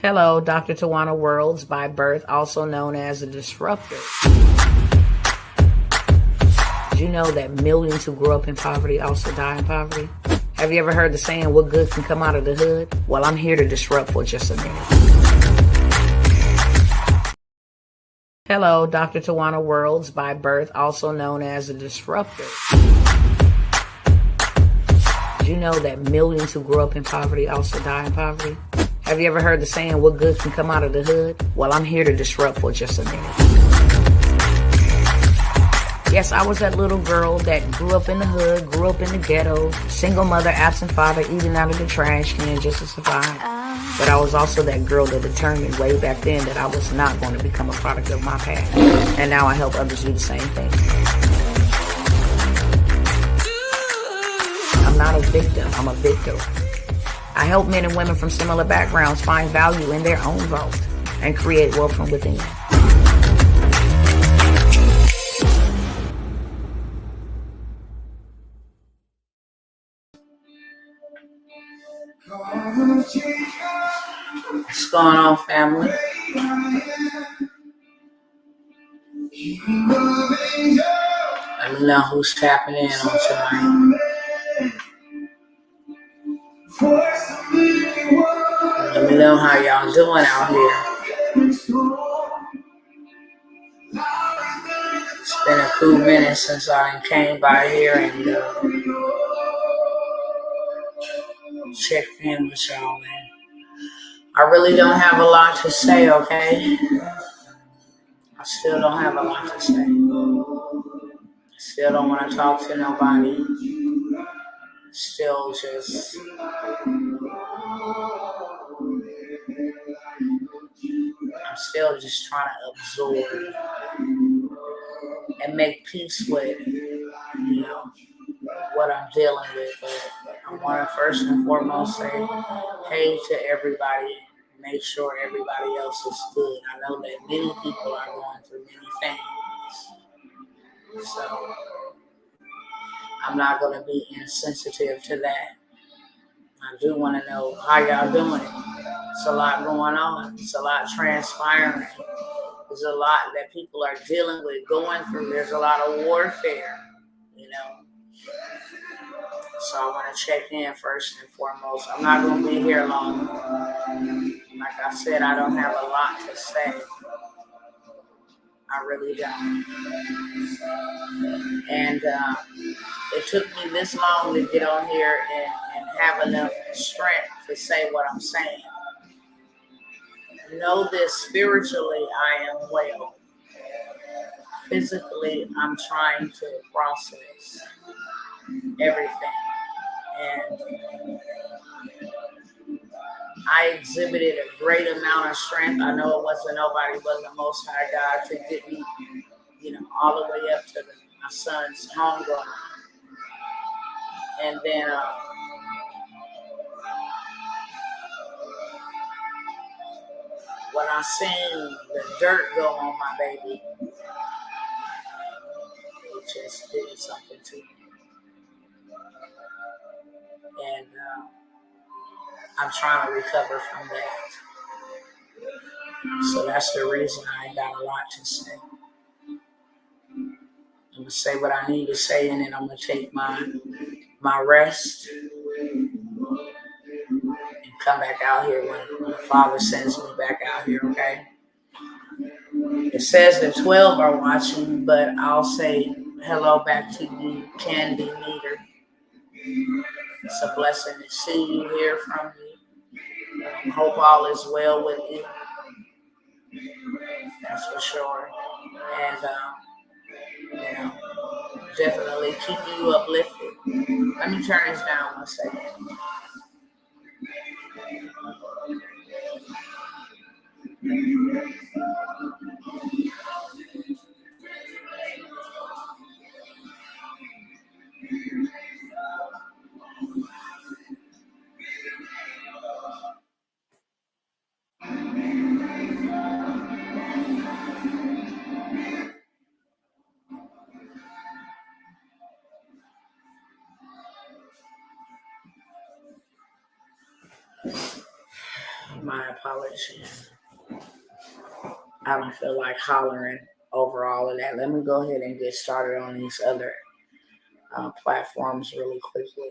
Hello, Dr. Tawana Worlds by birth, also known as a disruptor. Did you know that millions who grew up in poverty also die in poverty? Have you ever heard the saying, what good can come out of the hood? Well, I'm here to disrupt for just a minute. Hello, Dr. Tawana Worlds by birth, also known as a disruptor. Did you know that millions who grew up in poverty also die in poverty? Have you ever heard the saying, what good can come out of the hood? Well, I'm here to disrupt for just a minute. Yes, I was that little girl that grew up in the hood, grew up in the ghetto, single mother, absent father, eating out of the trash can just to survive. But I was also that girl that determined way back then that I was not going to become a product of my past. And now I help others do the same thing. I'm not a victim, I'm a victor. I help men and women from similar backgrounds find value in their own vault and create wealth from within. What's going on, family? Let me know who's tapping in on tonight. Let me know how y'all doing out here. It's been a cool minute since I came by here and checked in with y'all, man. I really don't have a lot to say, okay? I still don't have a lot to say. Still don't want to talk to nobody. Still just I'm still just trying to absorb and make peace with, what I'm dealing with. But I want to first and foremost say hey to everybody. Make sure everybody else is good. I know that many people are going through many things. So I'm not going to be insensitive to that. I do want to know how y'all doing. It's a lot going on. It's a lot transpiring. There's a lot that people are dealing with, going through. There's a lot of warfare, So I want to check in first and foremost. I'm not going to be here long. Like I said, I don't have a lot to say. I really don't. And it took me this long to get on here and have enough strength to say what I'm saying. Know this, spiritually, I am well. Physically, I'm trying to process everything. And I exhibited a great amount of strength. I know it wasn't nobody but the Most High God to get me, all the way up to my son's homegoing. And then when I seen the dirt go on my baby, it just did something to me. And I'm trying to recover from that. So that's the reason I ain't got a lot to say. I'm going to say what I need to say, and then I'm going to take my rest and come back out here when the Father sends me back out here, okay? It says that 12 are watching, but I'll say hello back to you, Candy Meter. It's a blessing to see you, hear from you. Hope all is well with you. That's for sure. And, definitely keep you uplifted. Let me turn this down 1 second. My apologies. I don't feel like hollering over all of that. Let me go ahead and get started on these other platforms really quickly.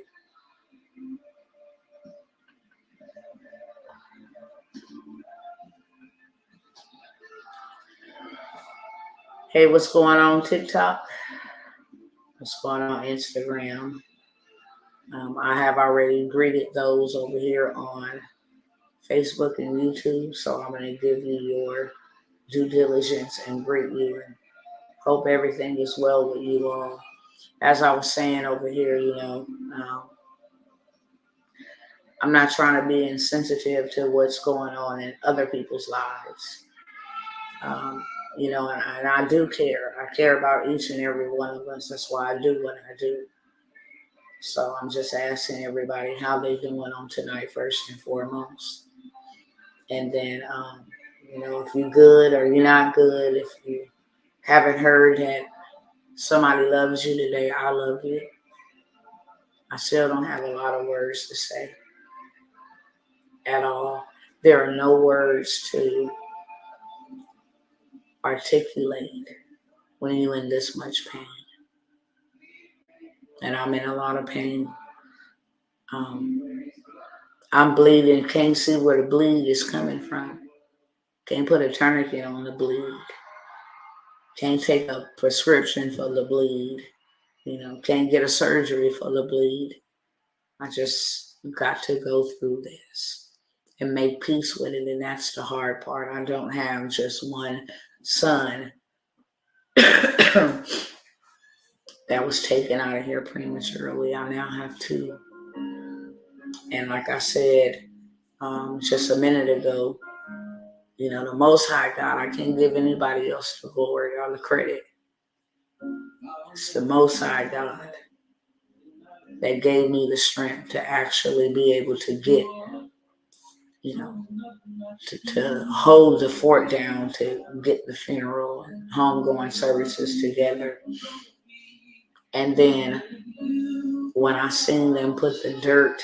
Hey, what's going on TikTok? What's going on Instagram? I have already greeted those over here on Facebook and YouTube, so I'm going to give you your due diligence and greet you. And hope everything is well with you all. As I was saying over here, I'm not trying to be insensitive to what's going on in other people's lives. And I do care. I care about each and every one of us. That's why I do what I do. So I'm just asking everybody how they doing on tonight, first and foremost. And then, if you're good or you're not good, if you haven't heard that somebody loves you today, I love you. I still don't have a lot of words to say at all. There are no words to articulate when you're in this much pain. And I'm in a lot of pain. I'm bleeding, can't see where the bleed is coming from. Can't put a tourniquet on the bleed. Can't take a prescription for the bleed. Can't get a surgery for the bleed. I just got to go through this and make peace with it. And that's the hard part. I don't have just one son that was taken out of here prematurely. I now have two. And like I said just a minute ago, the Most High God, I can't give anybody else the glory or the credit. It's the Most High God that gave me the strength to actually be able to get, to hold the fort down, to get the funeral and homegoing services together. And then when I seen them put the dirt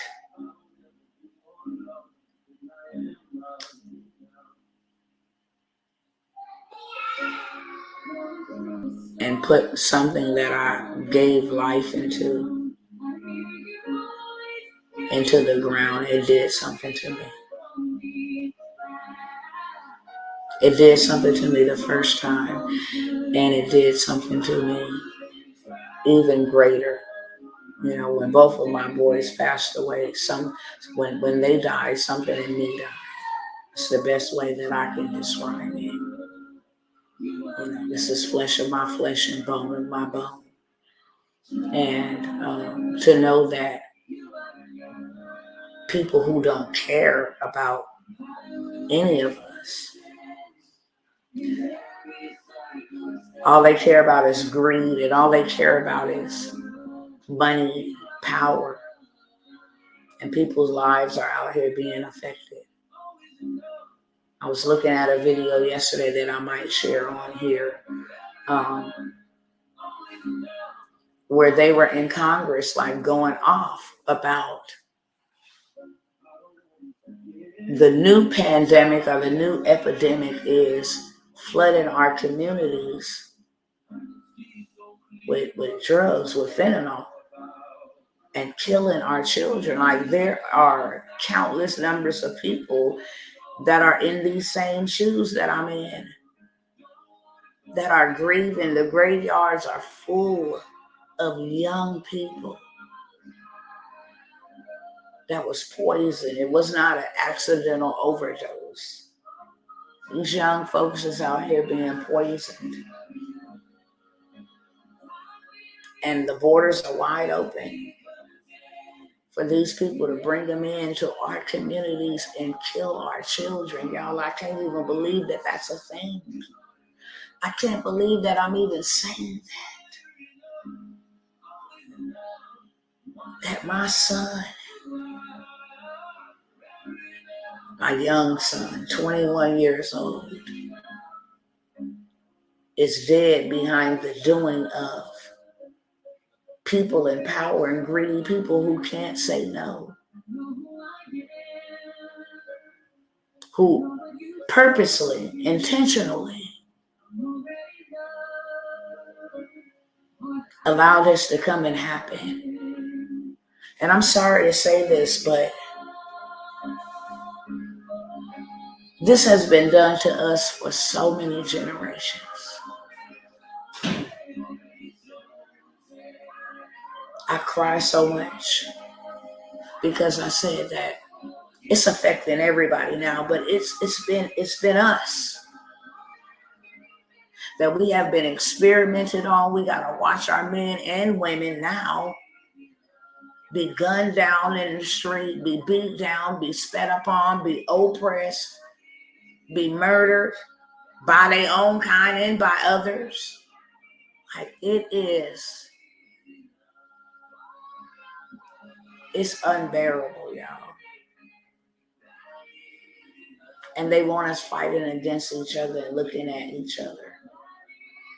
and put something that I gave life into the ground, it did something to me. It did something to me the first time, and it did something to me even greater. When both of my boys passed away, when they died, something in me died. It's the best way that I can describe it. This is flesh of my flesh and bone of my bone. And to know that people who don't care about any of us, all they care about is greed, and all they care about is money, power, and people's lives are out here being affected. I was looking at a video yesterday that I might share on here, where they were in Congress, like going off about the new pandemic or the new epidemic is flooding our communities with drugs, with fentanyl, and killing our children. Like, there are countless numbers of people that are in these same shoes that I'm in, that are grieving. The graveyards are full of young people that was poisoned. It was not an accidental overdose. These young folks is out here being poisoned. And the borders are wide open for these people to bring them into our communities and kill our children. Y'all, I can't even believe that that's a thing. I can't believe that I'm even saying that my son, my young son, 21 years old, is dead behind the doing of people in power and greedy people who can't say no. who purposely, intentionally allow this to come and happen. And I'm sorry to say this, but this has been done to us for so many generations. I cry so much because I said that it's affecting everybody now, but it's been us that we have been experimented on. We gotta watch our men and women now be gunned down in the street, be beat down, be spat upon, be oppressed, be murdered by their own kind and by others. Like it's unbearable, y'all. And they want us fighting against each other and looking at each other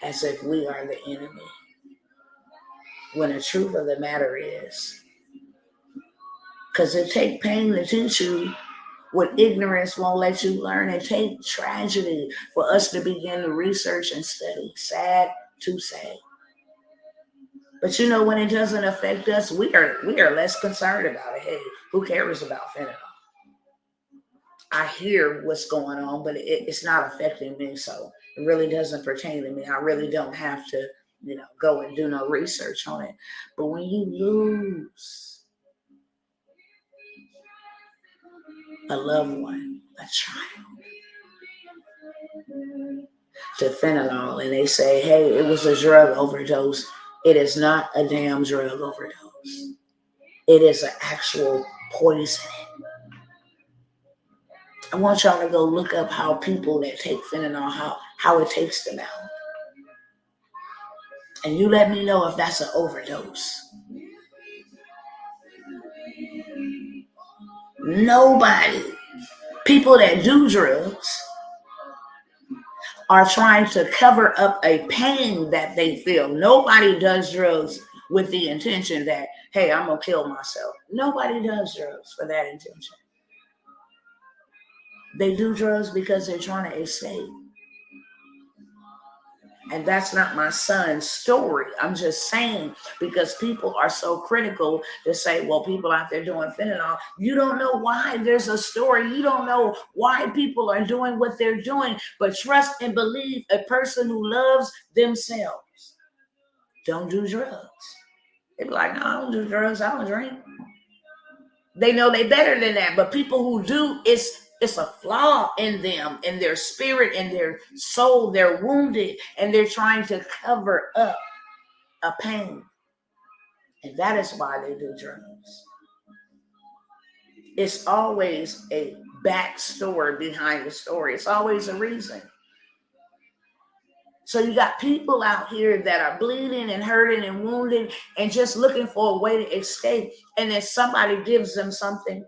as if we are the enemy. When the truth of the matter is, because it takes pain to teach you what ignorance won't let you learn. It takes tragedy for us to begin to research and study. Sad to say. But you know, when it doesn't affect us, we are less concerned about it. Hey, who cares about fentanyl? I hear what's going on, but it's not affecting me, so it really doesn't pertain to me. I really don't have to, go and do no research on it. But when you lose a loved one, a child, to fentanyl, and they say, hey, it was a drug overdose. It is not a damn drug overdose. It is an actual poison. I want y'all to go look up how people that take fentanyl, how it takes them out. And you let me know if that's an overdose. Nobody. People that do drugs are trying to cover up a pain that they feel. Nobody does drugs with the intention that, hey, I'm going to kill myself. Nobody does drugs for that intention. They do drugs because they're trying to escape. And that's not my son's story. I'm just saying, because people are so critical to say, well, people out there doing fentanyl, you don't know why there's a story. You don't know why people are doing what they're doing. But trust and believe a person who loves themselves don't do drugs. They be like, no, I don't do drugs. I don't drink. They know they better than that. But people who do, it's a flaw in them, in their spirit, in their soul. They're wounded and they're trying to cover up a pain. And that is why they do drugs. It's always a backstory behind the story. It's always a reason. So you got people out here that are bleeding and hurting and wounded and just looking for a way to escape. And then somebody gives them something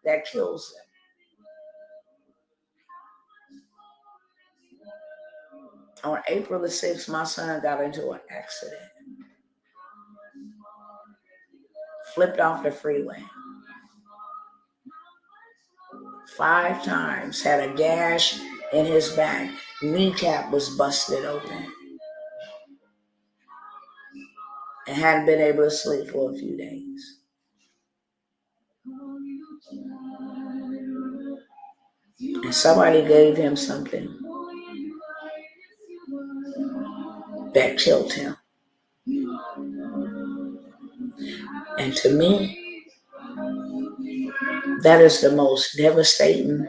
that kills them. On April the 6th, my son got into an accident. Flipped off the freeway. 5 times, had a gash in his back. Kneecap was busted open. And hadn't been able to sleep for a few days. And somebody gave him something that killed him. And to me, that is the most devastating.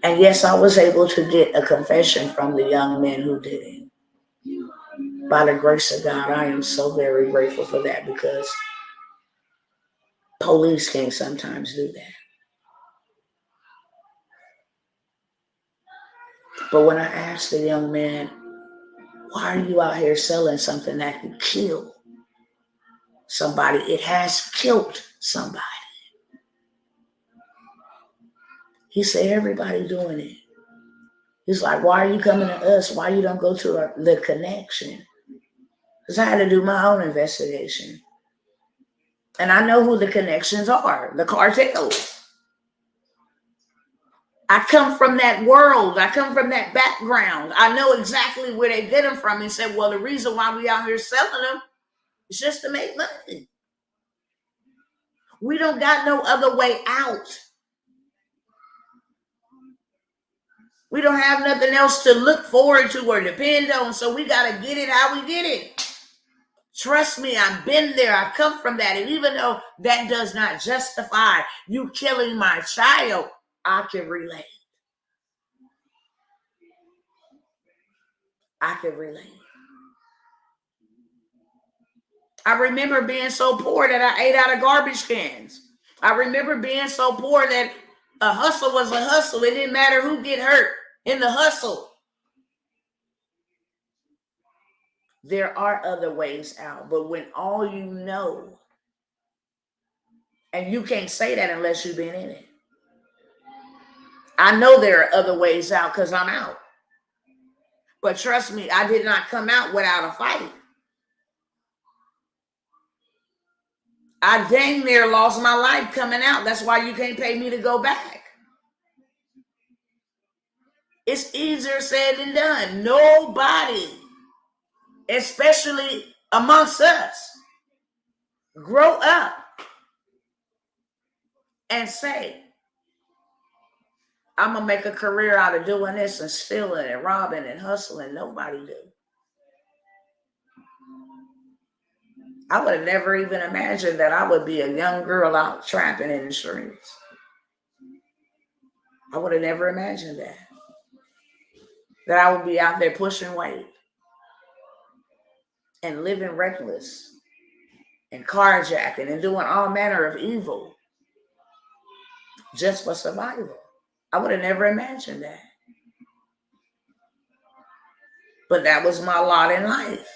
And yes, I was able to get a confession from the young men who did it. By the grace of God, I am so very grateful for that, because police can sometimes do that. But when I asked the young man, why are you out here selling something that could kill somebody? It has killed somebody. He said, everybody doing it. He's like, why are you coming to us? Why you don't go to the connection? Because I had to do my own investigation. And I know who the connections are, the cartels. I come from that world. I come from that background. I know exactly where they get them from and say, well, the reason why we out here selling them is just to make money. We don't got no other way out. We don't have nothing else to look forward to or depend on, so we got to get it how we get it. Trust me, I've been there. I come from that. And even though that does not justify you killing my child, I can relate. I can relate. I remember being so poor that I ate out of garbage cans. I remember being so poor that a hustle was a hustle. It didn't matter who get hurt in the hustle. There are other ways out, but when all you know, and you can't say that unless you've been in it. I know there are other ways out because I'm out. But trust me, I did not come out without a fight. I dang near lost my life coming out. That's why you can't pay me to go back. It's easier said than done. Nobody, especially amongst us, grow up and say, I'm going to make a career out of doing this and stealing and robbing and hustling. Nobody do. I would have never even imagined that I would be a young girl out trapping in the streets. I would have never imagined that. That I would be out there pushing weight and living reckless and carjacking and doing all manner of evil just for survival. I would have never imagined that. But that was my lot in life.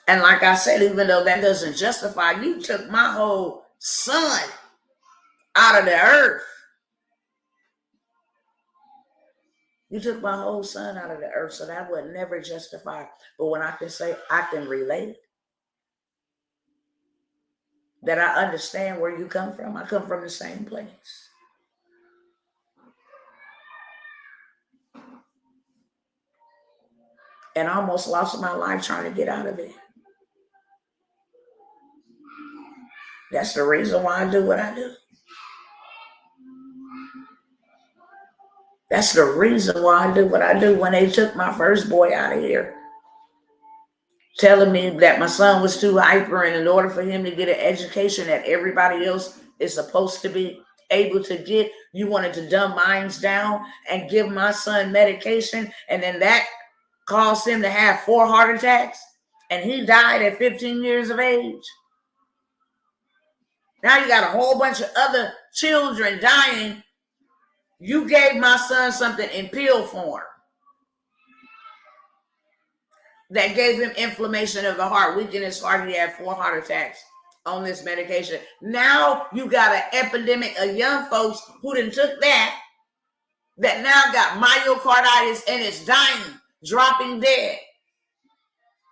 And like I said, even though that doesn't justify, you took my whole son out of the earth. You took my whole son out of the earth, so that would never justify. But when I can say I can relate, that I understand where you come from, I come from the same place. And I almost lost my life trying to get out of it. That's the reason why I do what I do. That's the reason why I do what I do. When they took my first boy out of here, telling me that my son was too hyper, and in order for him to get an education that everybody else is supposed to be able to get, you wanted to dumb minds down and give my son medication, and then that caused him to have 4 heart attacks, and he died at 15 years of age. Now you got a whole bunch of other children dying. You gave my son something in pill form that gave him inflammation of the heart, weakened his heart. He had 4 heart attacks on this medication. Now you got an epidemic of young folks who done took that now got myocarditis and is dying, dropping dead.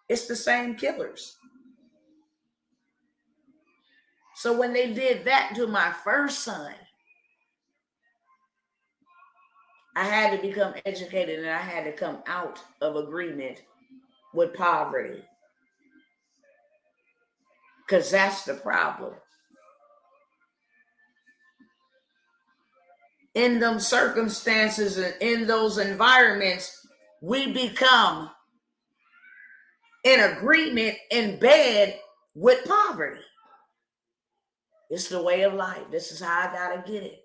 It's the same killers. So when they did that to my first son, I had to become educated, and I had to come out of agreement with poverty. Because that's the problem. In those circumstances and in those environments, we become in agreement, in bed with poverty. It's the way of life. This is how I gotta get it.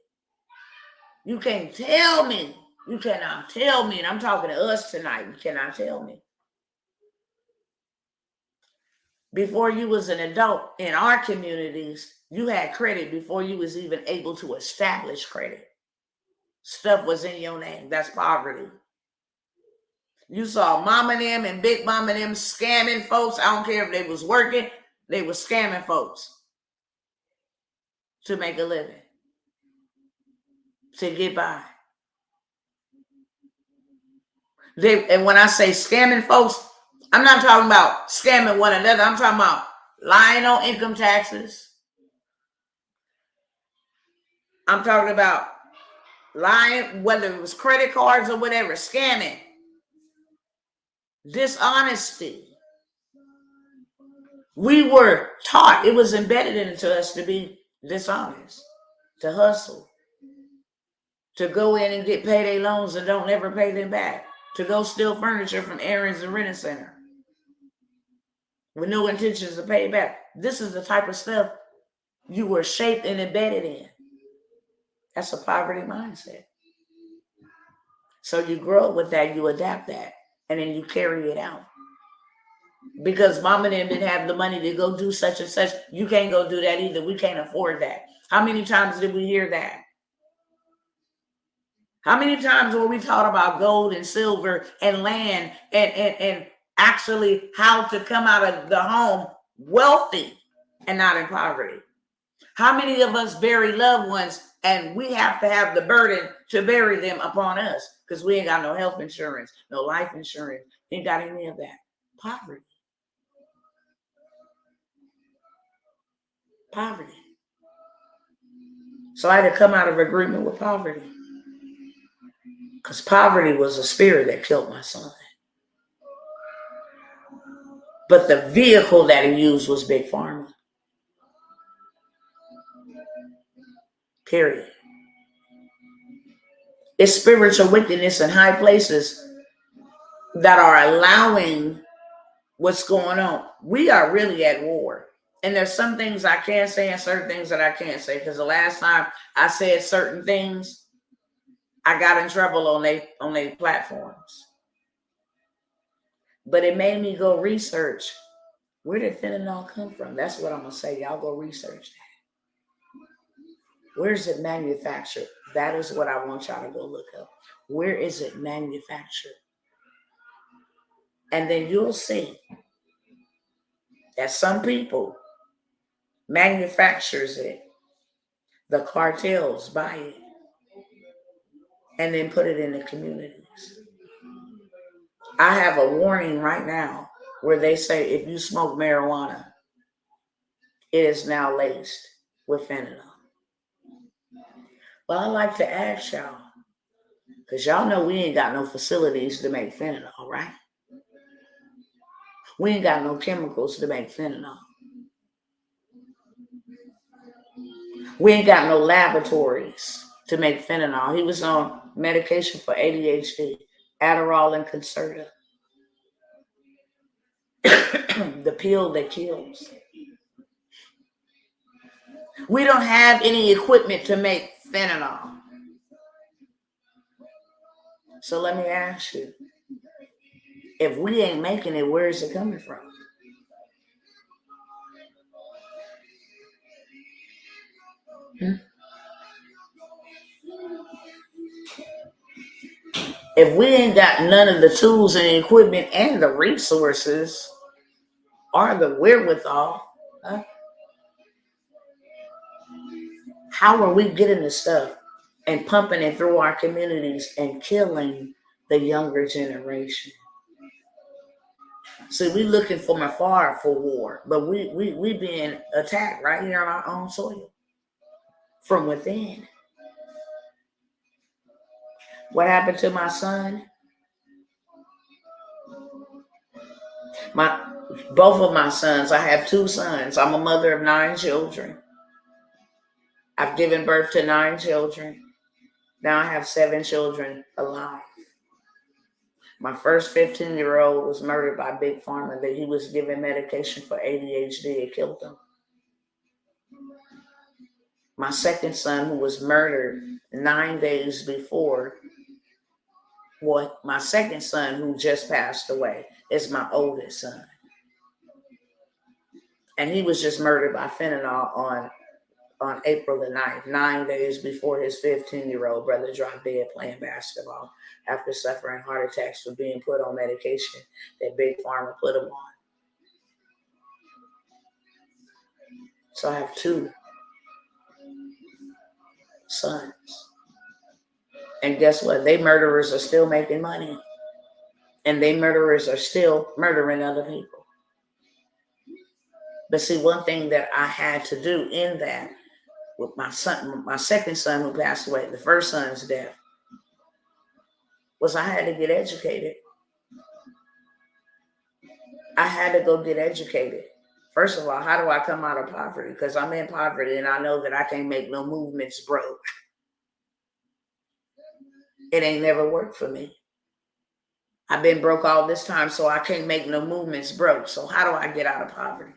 You can't tell me. You cannot tell me, and I'm talking to us tonight. You cannot tell me. Before you was an adult in our communities, you had credit before you was even able to establish credit. Stuff was in your name. That's poverty. You saw mama and them and big mama and them scamming folks. I don't care if they was working, they was scamming folks to make a living, to get by. And when I say scamming folks, I'm not talking about scamming one another. I'm talking about lying on income taxes. I'm talking about lying, whether it was credit cards or whatever, scamming, dishonesty. We were taught, it was embedded into us to be dishonest, to hustle, to go in and get payday loans and don't ever pay them back, to go steal furniture from Aaron's and Rent Center with no intentions of paying back. This is the type of stuff you were shaped and embedded in. That's a poverty mindset. So you grow up with that, you adapt that, and then you carry it out. Because mom and them didn't have the money to go do such and such. You can't go do that either. We can't afford that. How many times did we hear that? How many times were we taught about gold and silver and land and actually how to come out of the home wealthy and not in poverty? How many of us bury loved ones and we have to have the burden to bury them upon us because we ain't got no health insurance, no life insurance, ain't got any of that? Poverty. Poverty. So I had to come out of agreement with poverty. Because poverty was a spirit that killed my son. But the vehicle that he used was Big Pharma. Period. It's spiritual wickedness in high places that are allowing what's going on. We are really at war. And there's some things I can say and certain things that I can't say. Because the last time I said certain things, I got in trouble on their platforms. But it made me go research. Where did fentanyl come from? That's what I'm going to say. Y'all go research that. Where is it manufactured? That is what I want y'all to go look up. Where is it manufactured? And then you'll see that some people manufactures it. The cartels buy it and then put it in the communities. I have a warning right now where they say if you smoke marijuana, it is now laced with fentanyl. Well, I like to ask y'all, because y'all know we ain't got no facilities to make fentanyl, right? We ain't got no chemicals to make fentanyl. We ain't got no laboratories to make fentanyl. He was on medication for ADHD, Adderall and Concerta. The pill that kills. We don't have any equipment to make fentanyl. So let me ask you, if we ain't making it, where is it coming from? If we ain't got none of the tools and equipment and the resources or the wherewithal, how are we getting the stuff and pumping it through our communities and killing the younger generation? See, we looking from afar for war, but we being attacked right here on our own soil from within. What happened to my son? Both of my sons, I have 2 sons. I'm a mother of 9 children. I've given birth to 9 children. Now I have 7 children alive. My first 15-year-old was murdered by Big Pharma that he was given medication for ADHD. It killed him. My second son, who was murdered 9 days before, my second son, who just passed away, is my oldest son. And he was just murdered by fentanyl on April the 9th, 9 days before his 15-year-old brother dropped dead playing basketball after suffering heart attacks for being put on medication that Big Pharma put him on. So I have 2 sons. And guess what? They murderers are still making money. And they murderers are still murdering other people. But see, one thing that I had to do in that with my second son who passed away, the first son's death, was I had to get educated. I had to go get educated. First of all, how do I come out of poverty? Because I'm in poverty and I know that I can't make no movements broke. It ain't never worked for me. I've been broke all this time, so I can't make no movements broke. So how do I get out of poverty?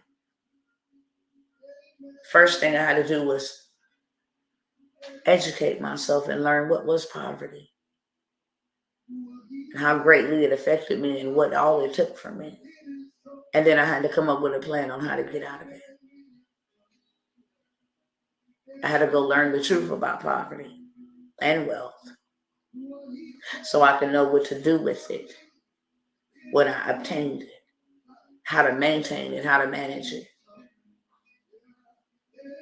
First thing I had to do was educate myself and learn what was poverty and how greatly it affected me and what all it took from me. And then I had to come up with a plan on how to get out of it. I had to go learn the truth about poverty and wealth so I can know what to do with it when I obtained it, how to maintain it, how to manage it.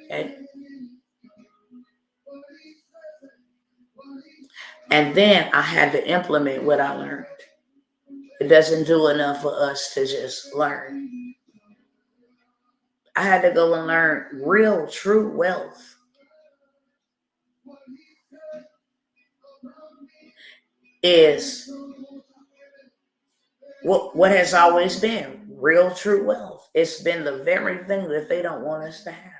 Okay? And then I had to implement what I learned. It doesn't do enough for us to just learn. I had to go and learn real, true wealth. Is what has always been real, true wealth. It's been the very thing that they don't want us to have.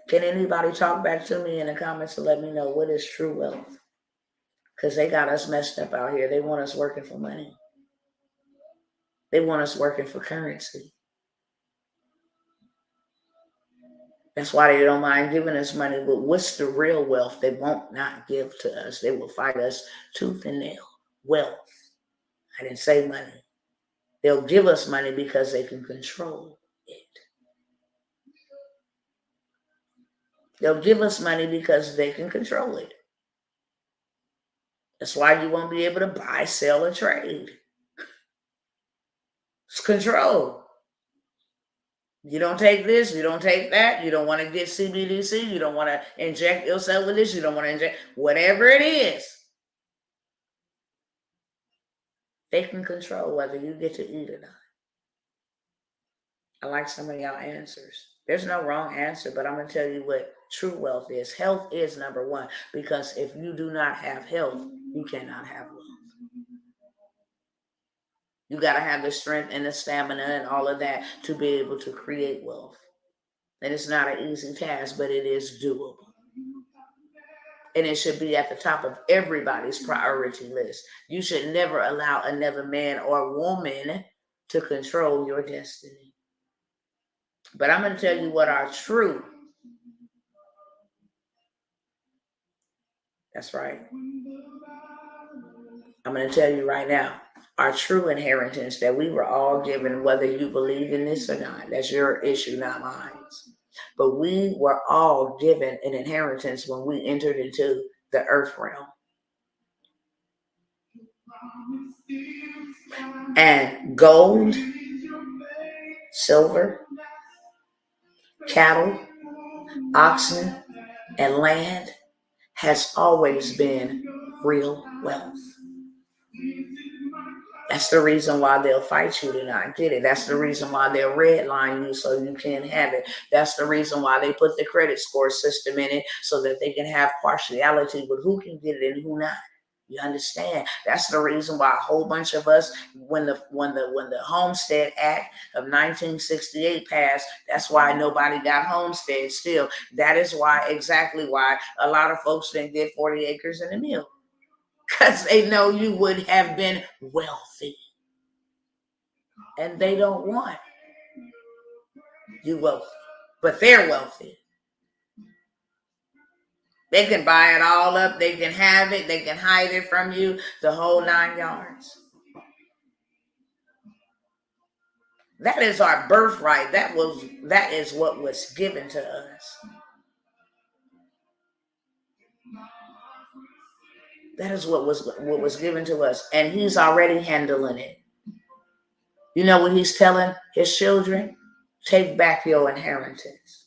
Can anybody talk back to me in the comments to let me know what is true wealth? Because they got us messed up out here. They want us working for money. They want us working for currency. That's why they don't mind giving us money. But what's the real wealth they won't not give to us? They will fight us tooth and nail. Wealth. I didn't say money. They'll give us money because they can control it. They'll give us money because they can control it. That's why you won't be able to buy, sell, or trade. It's control. You don't take this, you don't take that, you don't want to get CBDC, you don't want to inject yourself with this, you don't want to inject whatever it is. They can control whether you get to eat or not. I like some of y'all answers. There's no wrong answer, but I'm going to tell you what true wealth is. Health is number one, because if you do not have health, you cannot have wealth. You got to have the strength and the stamina and all of that to be able to create wealth. And it's not an easy task, but it is doable. And it should be at the top of everybody's priority list. You should never allow another man or woman to control your destiny. But I'm going to tell you what our true, that's right. I'm going to tell you right now, our true inheritance that we were all given, whether you believe in this or not, that's your issue, not mine. But we were all given an inheritance when we entered into the earth realm. And gold, silver, cattle, oxen, and land has always been real wealth. That's the reason why they'll fight you to not get it. That's the reason why they'll redline you so you can't have it. That's the reason why they put the credit score system in it so that they can have partiality with who can get it and who not. You understand? That's the reason why a whole bunch of us, when the Homestead Act of 1968 passed, that's why nobody got homestead still. That is why, exactly why a lot of folks didn't get 40 acres in a mill. Because they know you would have been wealthy. And they don't want you wealthy. But they're wealthy. They can buy it all up. They can have it. They can hide it from you. The whole 9 yards. That is our birthright. That is what was given to us. That is what was given to us. And he's already handling it. You know what he's telling his children? Take back your inheritance.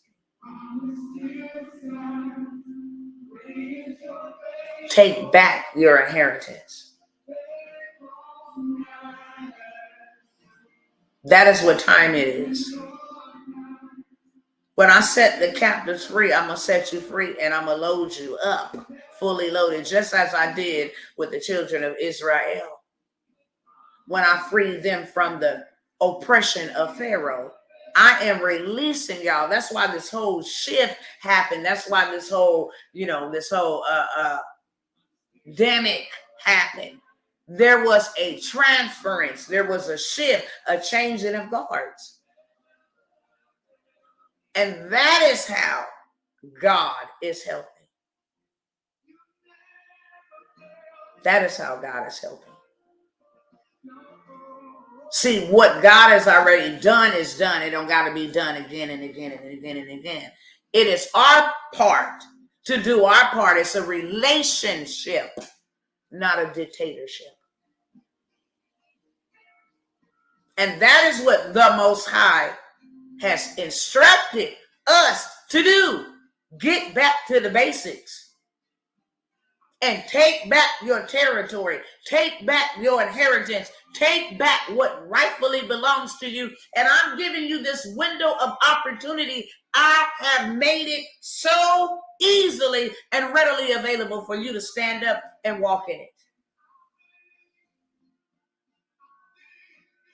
Take back your inheritance. That is what time it is. When I set the captives free, I'm going to set you free and I'm going to load you up, fully loaded, just as I did with the children of Israel. When I freed them from the oppression of Pharaoh, I am releasing y'all. That's why this whole shift happened. That's why this whole, this whole demic happened. There was a transference. There was a shift, a changing of guards. And that is how God is helping. That is how God is helping. See, what God has already done is done. It don't got to be done again and again and again and again. It is our part to do our part. It's a relationship, not a dictatorship. And that is what the Most High has instructed us to do. Get back to the basics. And take back your territory. Take back your inheritance. Take back what rightfully belongs to you. And I'm giving you this window of opportunity. I have made it so easily and readily available for you to stand up and walk in it.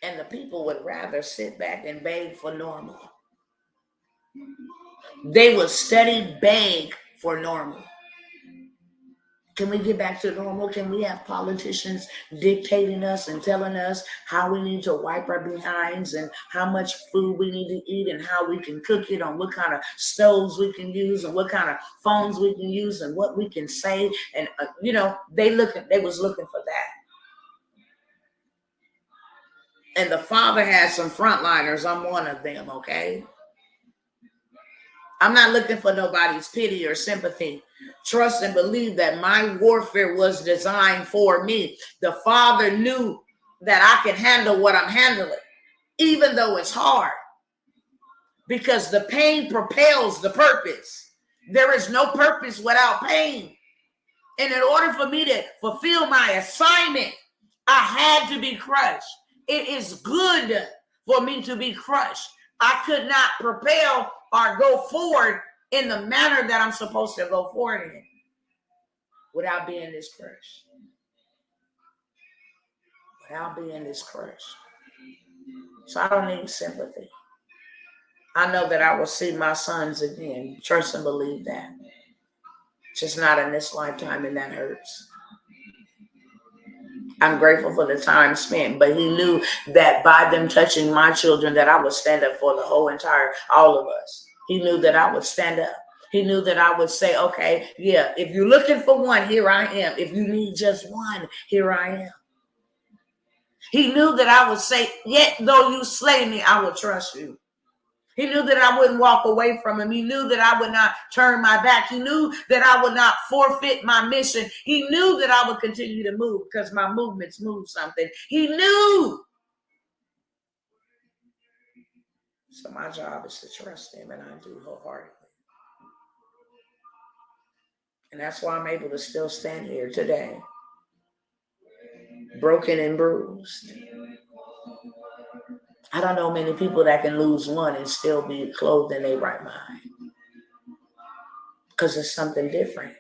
And the people would rather sit back and beg for normal. They would steady beg for normal. Can we get back to normal? Can we have politicians dictating us and telling us how we need to wipe our behinds and how much food we need to eat and how we can cook it, on what kind of stoves we can use and what kind of phones we can use and what we can say? And they was looking for that. And the Father has some frontliners. I'm one of them, okay? I'm not looking for nobody's pity or sympathy. Trust and believe that my warfare was designed for me. The Father knew that I can handle what I'm handling, even though it's hard, because the pain propels the purpose. There is no purpose without pain. And in order for me to fulfill my assignment, I had to be crushed. It is good for me to be crushed. I could not propel or go forward in the manner that I'm supposed to go forward in without being this crushed. Without being this crushed. So I don't need sympathy. I know that I will see my sons again. Trust and believe that. Just not in this lifetime, and that hurts. I'm grateful for the time spent, but he knew that by them touching my children that I would stand up for the whole entire, all of us. He knew that I would stand up. He knew that I would say, okay, yeah, if you're looking for one, here I am. If you need just one, here I am. He knew that I would say, yet though you slay me, I will trust you. He knew that I wouldn't walk away from him. He knew that I would not turn my back. He knew that I would not forfeit my mission. He knew that I would continue to move because my movements move something. He knew. So my job is to trust him, and I do wholeheartedly. And that's why I'm able to still stand here today, broken and bruised. I don't know many people that can lose one and still be clothed in their right mind, because it's something different.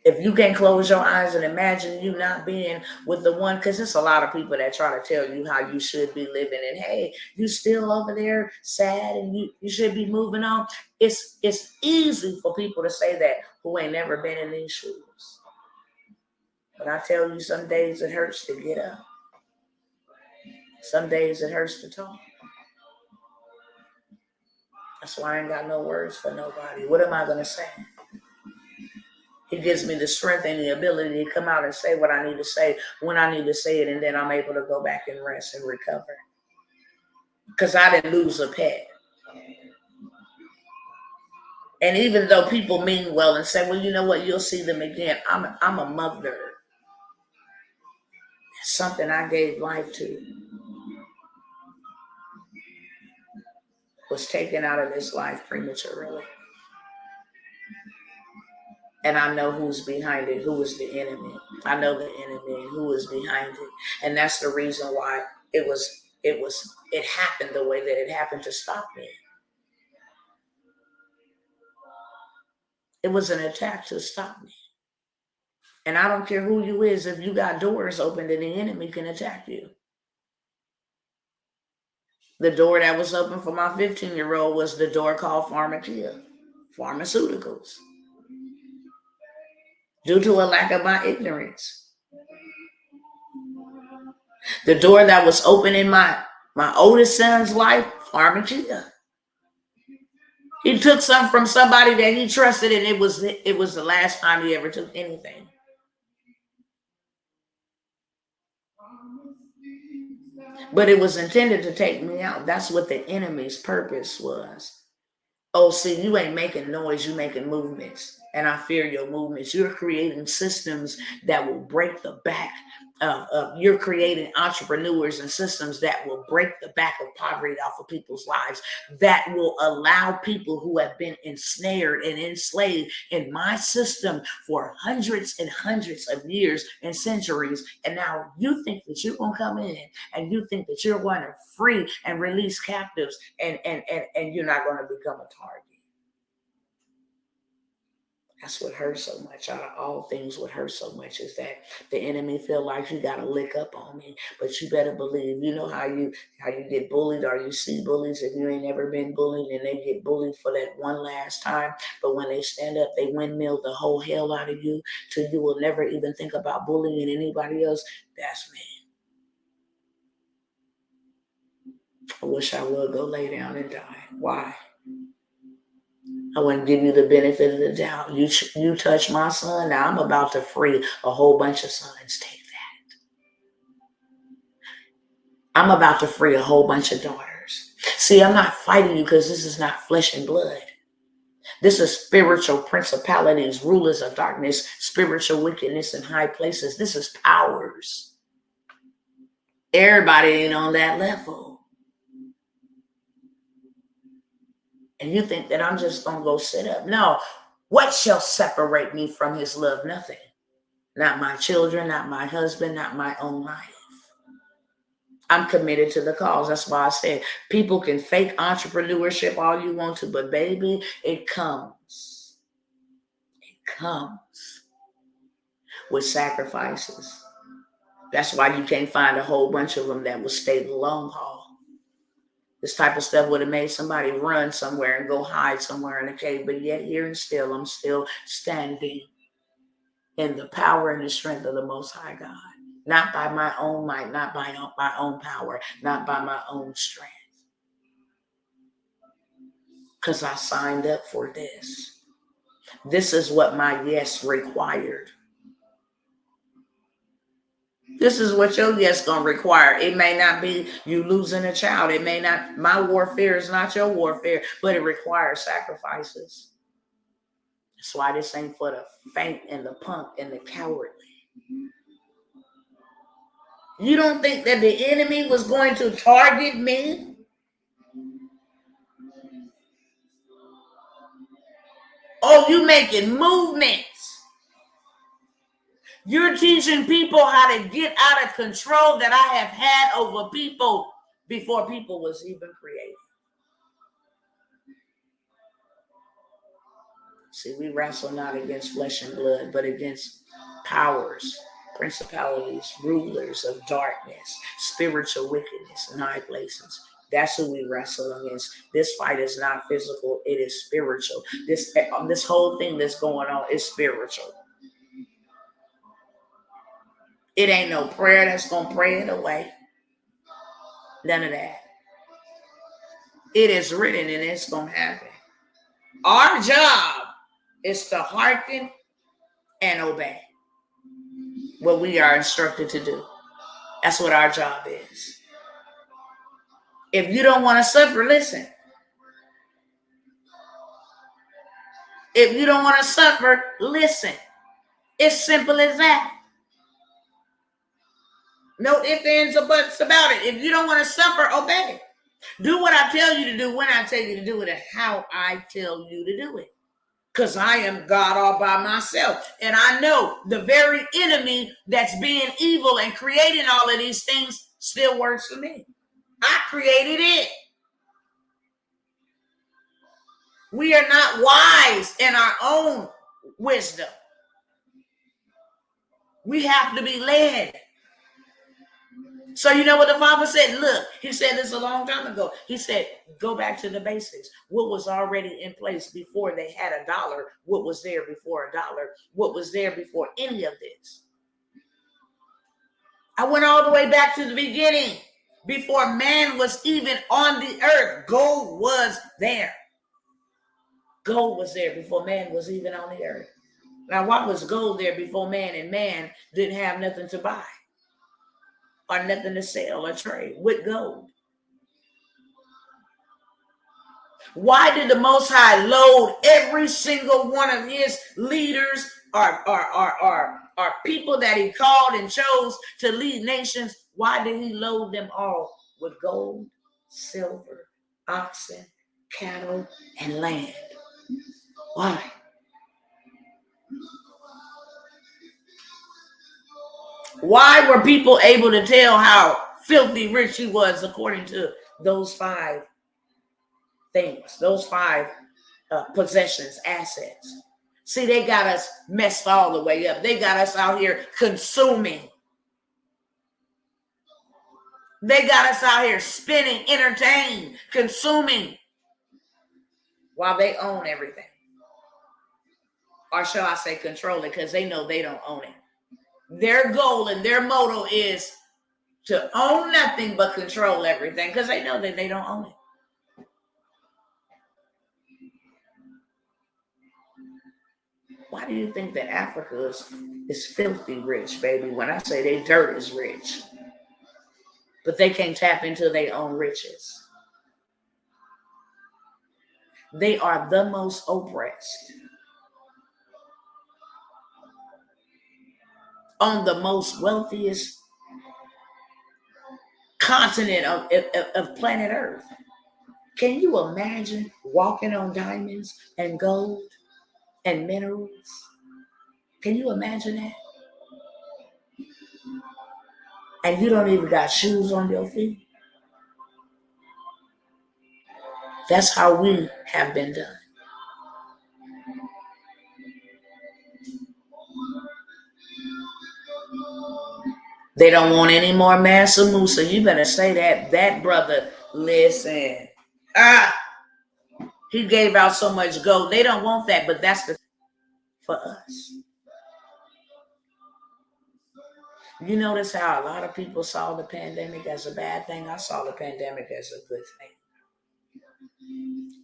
If you can close your eyes and imagine you not being with the one, because there's a lot of people that try to tell you how you should be living, and hey, you still over there sad and you should be moving on. It's easy for people to say that who ain't never been in these shoes. But I tell you, some days it hurts to get up. Some days it hurts to talk. That's why I ain't got no words for nobody. What am I going to say? He gives me the strength and the ability to come out and say what I need to say when I need to say it, and then I'm able to go back and rest and recover. Because I didn't lose a pet. And even though people mean well and say, well, you know what, you'll see them again. I'm a mother. It's something I gave life to. Was taken out of this life prematurely. And I know who's behind it, who is the enemy. I know the enemy and who is behind it. And that's the reason why it happened the way that it happened, to stop me. It was an attack to stop me. And I don't care who you is, if you got doors open, then the enemy can attack you. The door that was open for my 15-year-old was the door called pharmaceuticals. Due to a lack of my ignorance. The door that was open in my oldest son's life, pharmacia. He took some from somebody that he trusted, and it was the last time he ever took anything. But it was intended to take me out. That's what the enemy's purpose was. Oh, see, you ain't making noise, you making movements. And I fear your movements. You're creating systems that will break the back of you're creating entrepreneurs and systems that will break the back of poverty off of people's lives, that will allow people who have been ensnared and enslaved in my system for hundreds and hundreds of years and centuries. And now you think that you're going to come in and you think that you're going to free and release captives, and you're not going to become a target. That's what hurts so much. Out of all things, what hurts so much is that the enemy feel like you got to lick up on me. But you better believe, you know how you get bullied, or you see bullies if you ain't never been bullied, and they get bullied for that one last time. But when they stand up, they windmill the whole hell out of you till you will never even think about bullying anybody else. That's me. I wish I would go lay down and die. Why? I wouldn't give you the benefit of the doubt. You touch my son, now I'm about to free a whole bunch of sons. Take that. I'm about to free a whole bunch of daughters. See, I'm not fighting you because this is not flesh and blood. This is spiritual principalities, rulers of darkness, spiritual wickedness in high places. This is powers. Everybody ain't on that level. And you think that I'm just going to go sit up. No. What shall separate me from his love? Nothing. Not my children, not my husband, not my own life. I'm committed to the cause. That's why I said people can fake entrepreneurship all you want to, but baby, it comes. It comes with sacrifices. That's why you can't find a whole bunch of them that will stay the long haul. This type of stuff would have made somebody run somewhere and go hide somewhere in a cave. But yet here and still, I'm still standing in the power and the strength of the Most High God. Not by my own might, not by my own power, not by my own strength. Because I signed up for this. This is what my yes required. This is what your yes gonna require. It may not be you losing a child. It may not, my warfare is not your warfare, but it requires sacrifices. That's why this ain't for the faint and the punk and the cowardly. You don't think that the enemy was going to target me? Oh, you making movements. You're teaching people how to get out of control that I have had over people before people was even created. See, we wrestle not against flesh and blood, but against powers, principalities, rulers of darkness, spiritual wickedness in high places. That's who we wrestle against. This fight is not physical, it is spiritual. This whole thing that's going on is spiritual. It ain't no prayer that's going to pray it away. None of that. It is written and it's going to happen. Our job is to hearken and obey what we are instructed to do. That's what our job is. If you don't want to suffer, listen. If you don't want to suffer, listen. It's simple as that. No ifs, ands, or buts about it. If you don't want to suffer, obey. Do what I tell you to do when I tell you to do it and how I tell you to do it. Because I am God all by myself. And I know the very enemy that's being evil and creating all of these things still works for me. I created it. We are not wise in our own wisdom. We have to be led. So you know what the Father said? Look, he said this a long time ago. He said, go back to the basics. What was already in place before they had a dollar? What was there before a dollar? What was there before any of this? I went all the way back to the beginning. Before man was even on the earth, gold was there. Gold was there before man was even on the earth. Now, why was gold there before man, and man didn't have nothing to buy or nothing to sell or trade with gold? Why did the Most High load every single one of his leaders or people that he called and chose to lead nations? Why did he load them all with gold, silver, oxen, cattle, and land? Why? Why were people able to tell how filthy rich he was according to those 5 things, those 5 possessions, assets? See, they got us messed all the way up. They got us out here consuming. They got us out here spinning, entertaining, consuming, while they own everything. Or shall I say control it, because they know they don't own it. Their goal and their motto is to own nothing but control everything, because they know that they don't own it. Why do you think that Africa is filthy rich, baby? When I say they dirt is rich, but they can't tap into their own riches. They are the most oppressed on the most wealthiest continent of planet Earth. Can you imagine walking on diamonds and gold and minerals? Can you imagine that? And you don't even got shoes on your feet. That's how we have been done. They don't want any more Mansa Musa. You better say that brother, listen. He gave out so much gold. They don't want that, but that's for us. You notice how a lot of people saw the pandemic as a bad thing? I saw the pandemic as a good thing.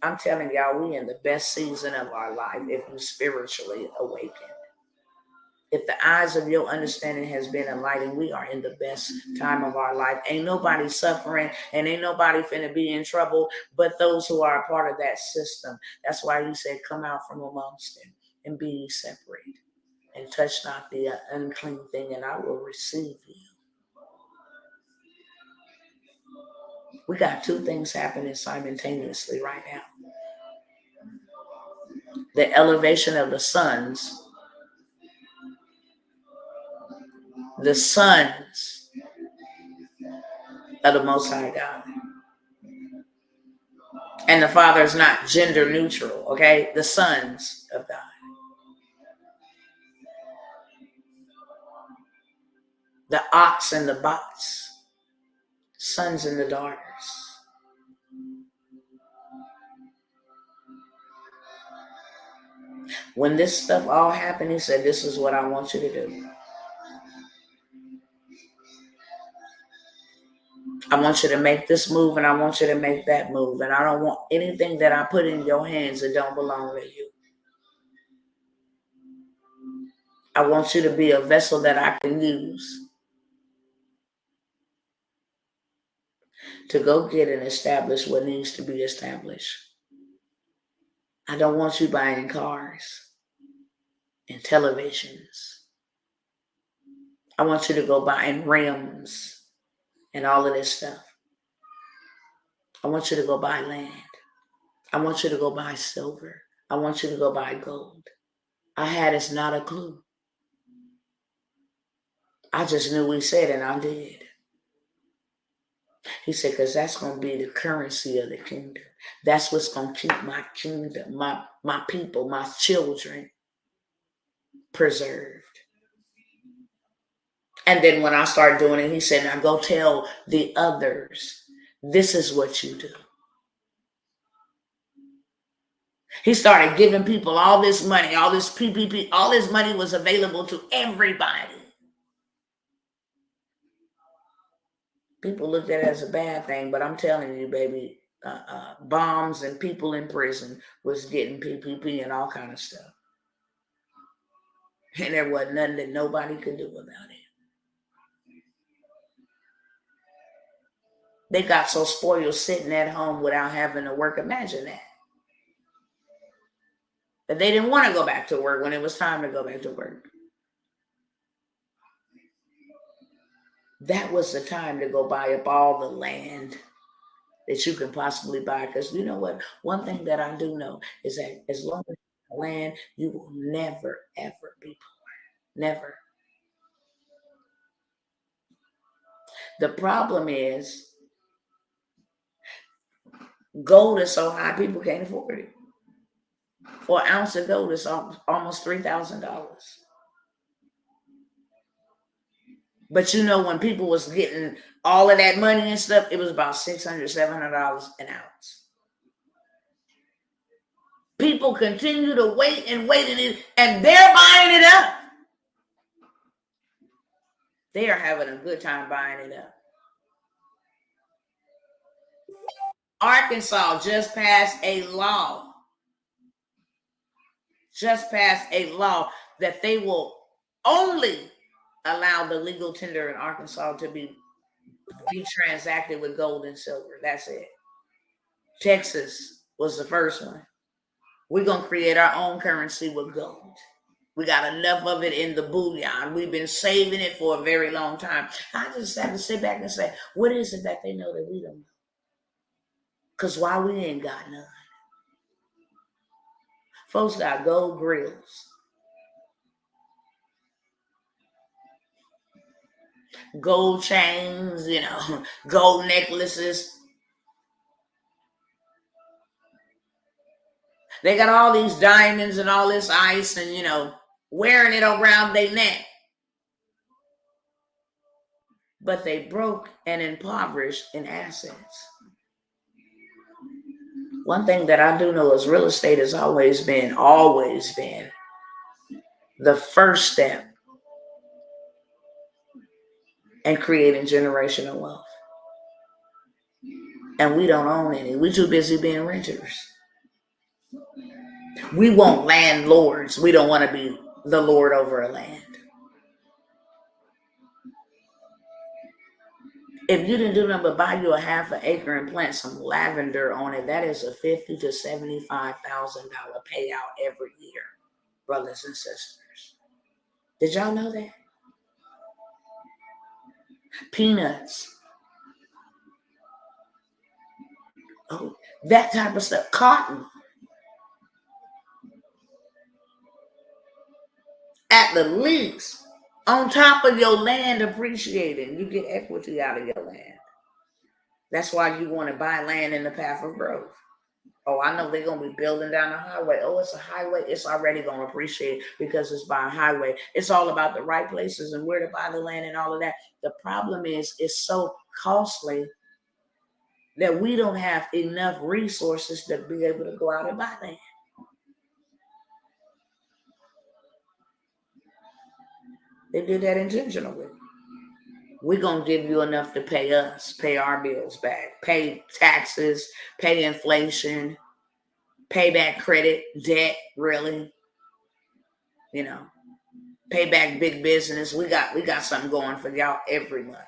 I'm telling y'all, we in the best season of our life if you spiritually awaken. If the eyes of your understanding has been enlightened, we are in the best time of our life. Ain't nobody suffering and ain't nobody finna be in trouble but those who are a part of that system. That's why he said, come out from amongst them and be ye separate and touch not the unclean thing, and I will receive you. We got 2 things happening simultaneously right now. The elevation of the sons of the Most High God. And the Father is not gender neutral, okay? The sons of God. The ox and the bots. Sons and the daughters. When this stuff all happened, he said, this is what I want you to do. I want you to make this move, and I want you to make that move. And I don't want anything that I put in your hands that don't belong to you. I want you to be a vessel that I can use to go get and establish what needs to be established. I don't want you buying cars and televisions. I want you to go buying rims and all of this stuff. I want you to go buy land. I want you to go buy silver. I want you to go buy gold. I had it's not a clue. I just knew we said it and I did. He said, because that's going to be the currency of the kingdom. That's what's going to keep my kingdom, my people, my children preserved. And then when I started doing it, he said, now go tell the others, this is what you do. He started giving people all this money, all this PPP, all this money was available to everybody. People looked at it as a bad thing, but I'm telling you, baby, bombs and people in prison was getting PPP and all kind of stuff. And there wasn't nothing that nobody could do about it. They got so spoiled sitting at home without having to work. Imagine that. But they didn't want to go back to work when it was time to go back to work. That was the time to go buy up all the land that you can possibly buy. Because you know what? One thing that I do know is that as long as you have land, you will never, ever be poor. Never. The problem is gold is so high, people can't afford it. For an ounce of gold, it's almost $3,000. But you know, when people was getting all of that money and stuff, it was about $600, $700 an ounce. People continue to wait and wait, and they're buying it up. They are having a good time buying it up. Arkansas just passed a law that they will only allow the legal tender in Arkansas to be transacted with gold and silver. That's it. Texas was the first one. We're going to create our own currency with gold. We got enough of it in the bullion. We've been saving it for a very long time. I just have to sit back and say, what is it that they know that we don't know? Because why we ain't got none? Folks got gold grills, gold chains, gold necklaces. They got all these diamonds and all this ice and, wearing it around their neck. But they broke and impoverished in assets. One thing that I do know is real estate has always been the first step in creating generational wealth. And we don't own any. We're too busy being renters. We want landlords. We don't want to be the lord over a land. If you didn't do nothing but buy you a half an acre and plant some lavender on it, that is a $50,000 to $75,000 payout every year, brothers and sisters. Did y'all know that? Peanuts. Oh, that type of stuff. Cotton. At the least, on top of your land appreciating, you get equity out of your land. That's why you want to buy land in the path of growth. Oh, I know they're going to be building down the highway. Oh, it's a highway. It's already going to appreciate because it's by a highway. It's all about the right places and where to buy the land and all of that. The problem is it's so costly that we don't have enough resources to be able to go out and buy land. They did that intentionally. We're going to give you enough to pay us, pay our bills back, pay taxes, pay inflation, pay back credit, debt, really. Pay back big business. We got something going for y'all every month.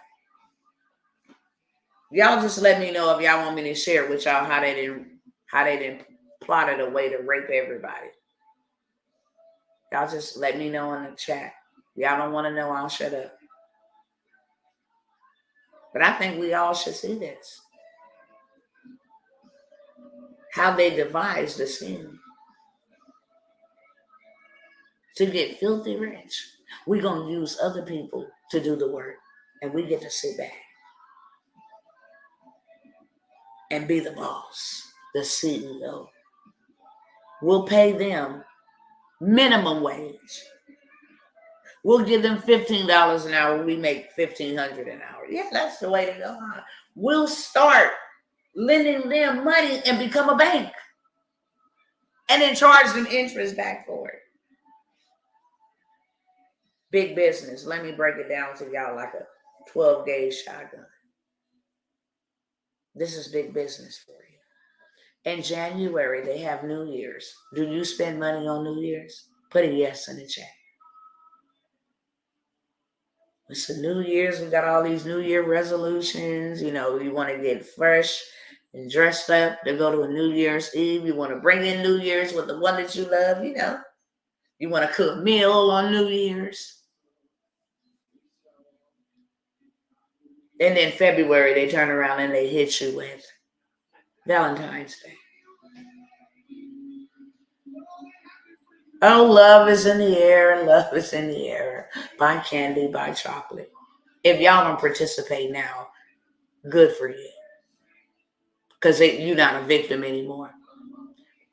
Y'all just let me know if y'all want me to share with y'all how they didn't plotted a way to rape everybody. Y'all just let me know in the chat. Y'all don't want to know, I'll shut up. But I think we all should see this. How they devised the scheme to get filthy rich. We're going to use other people to do the work, and we get to sit back. and be the boss, the CEO. We'll pay them minimum wage. We'll give them $15 an hour. We make $1,500 an hour. Yeah, that's the way to go. We'll start lending them money and become a bank, and then charge them interest back for it. Big business. Let me break it down to y'all like a 12-gauge shotgun. This is big business for you. In January, they have New Year's. Do you spend money on New Year's? Put a yes in the chat. It's the New Year's. We got all these New Year resolutions. You know, you want to get fresh and dressed up to go to a New Year's Eve. You want to bring in New Year's with the one that you love, you know. You want to cook a meal on New Year's. And then February, they turn around and they hit you with Valentine's Day. Oh, love is in the air, love is in the air. Buy candy, buy chocolate. If y'all don't participate now, good for you. Because you're not a victim anymore.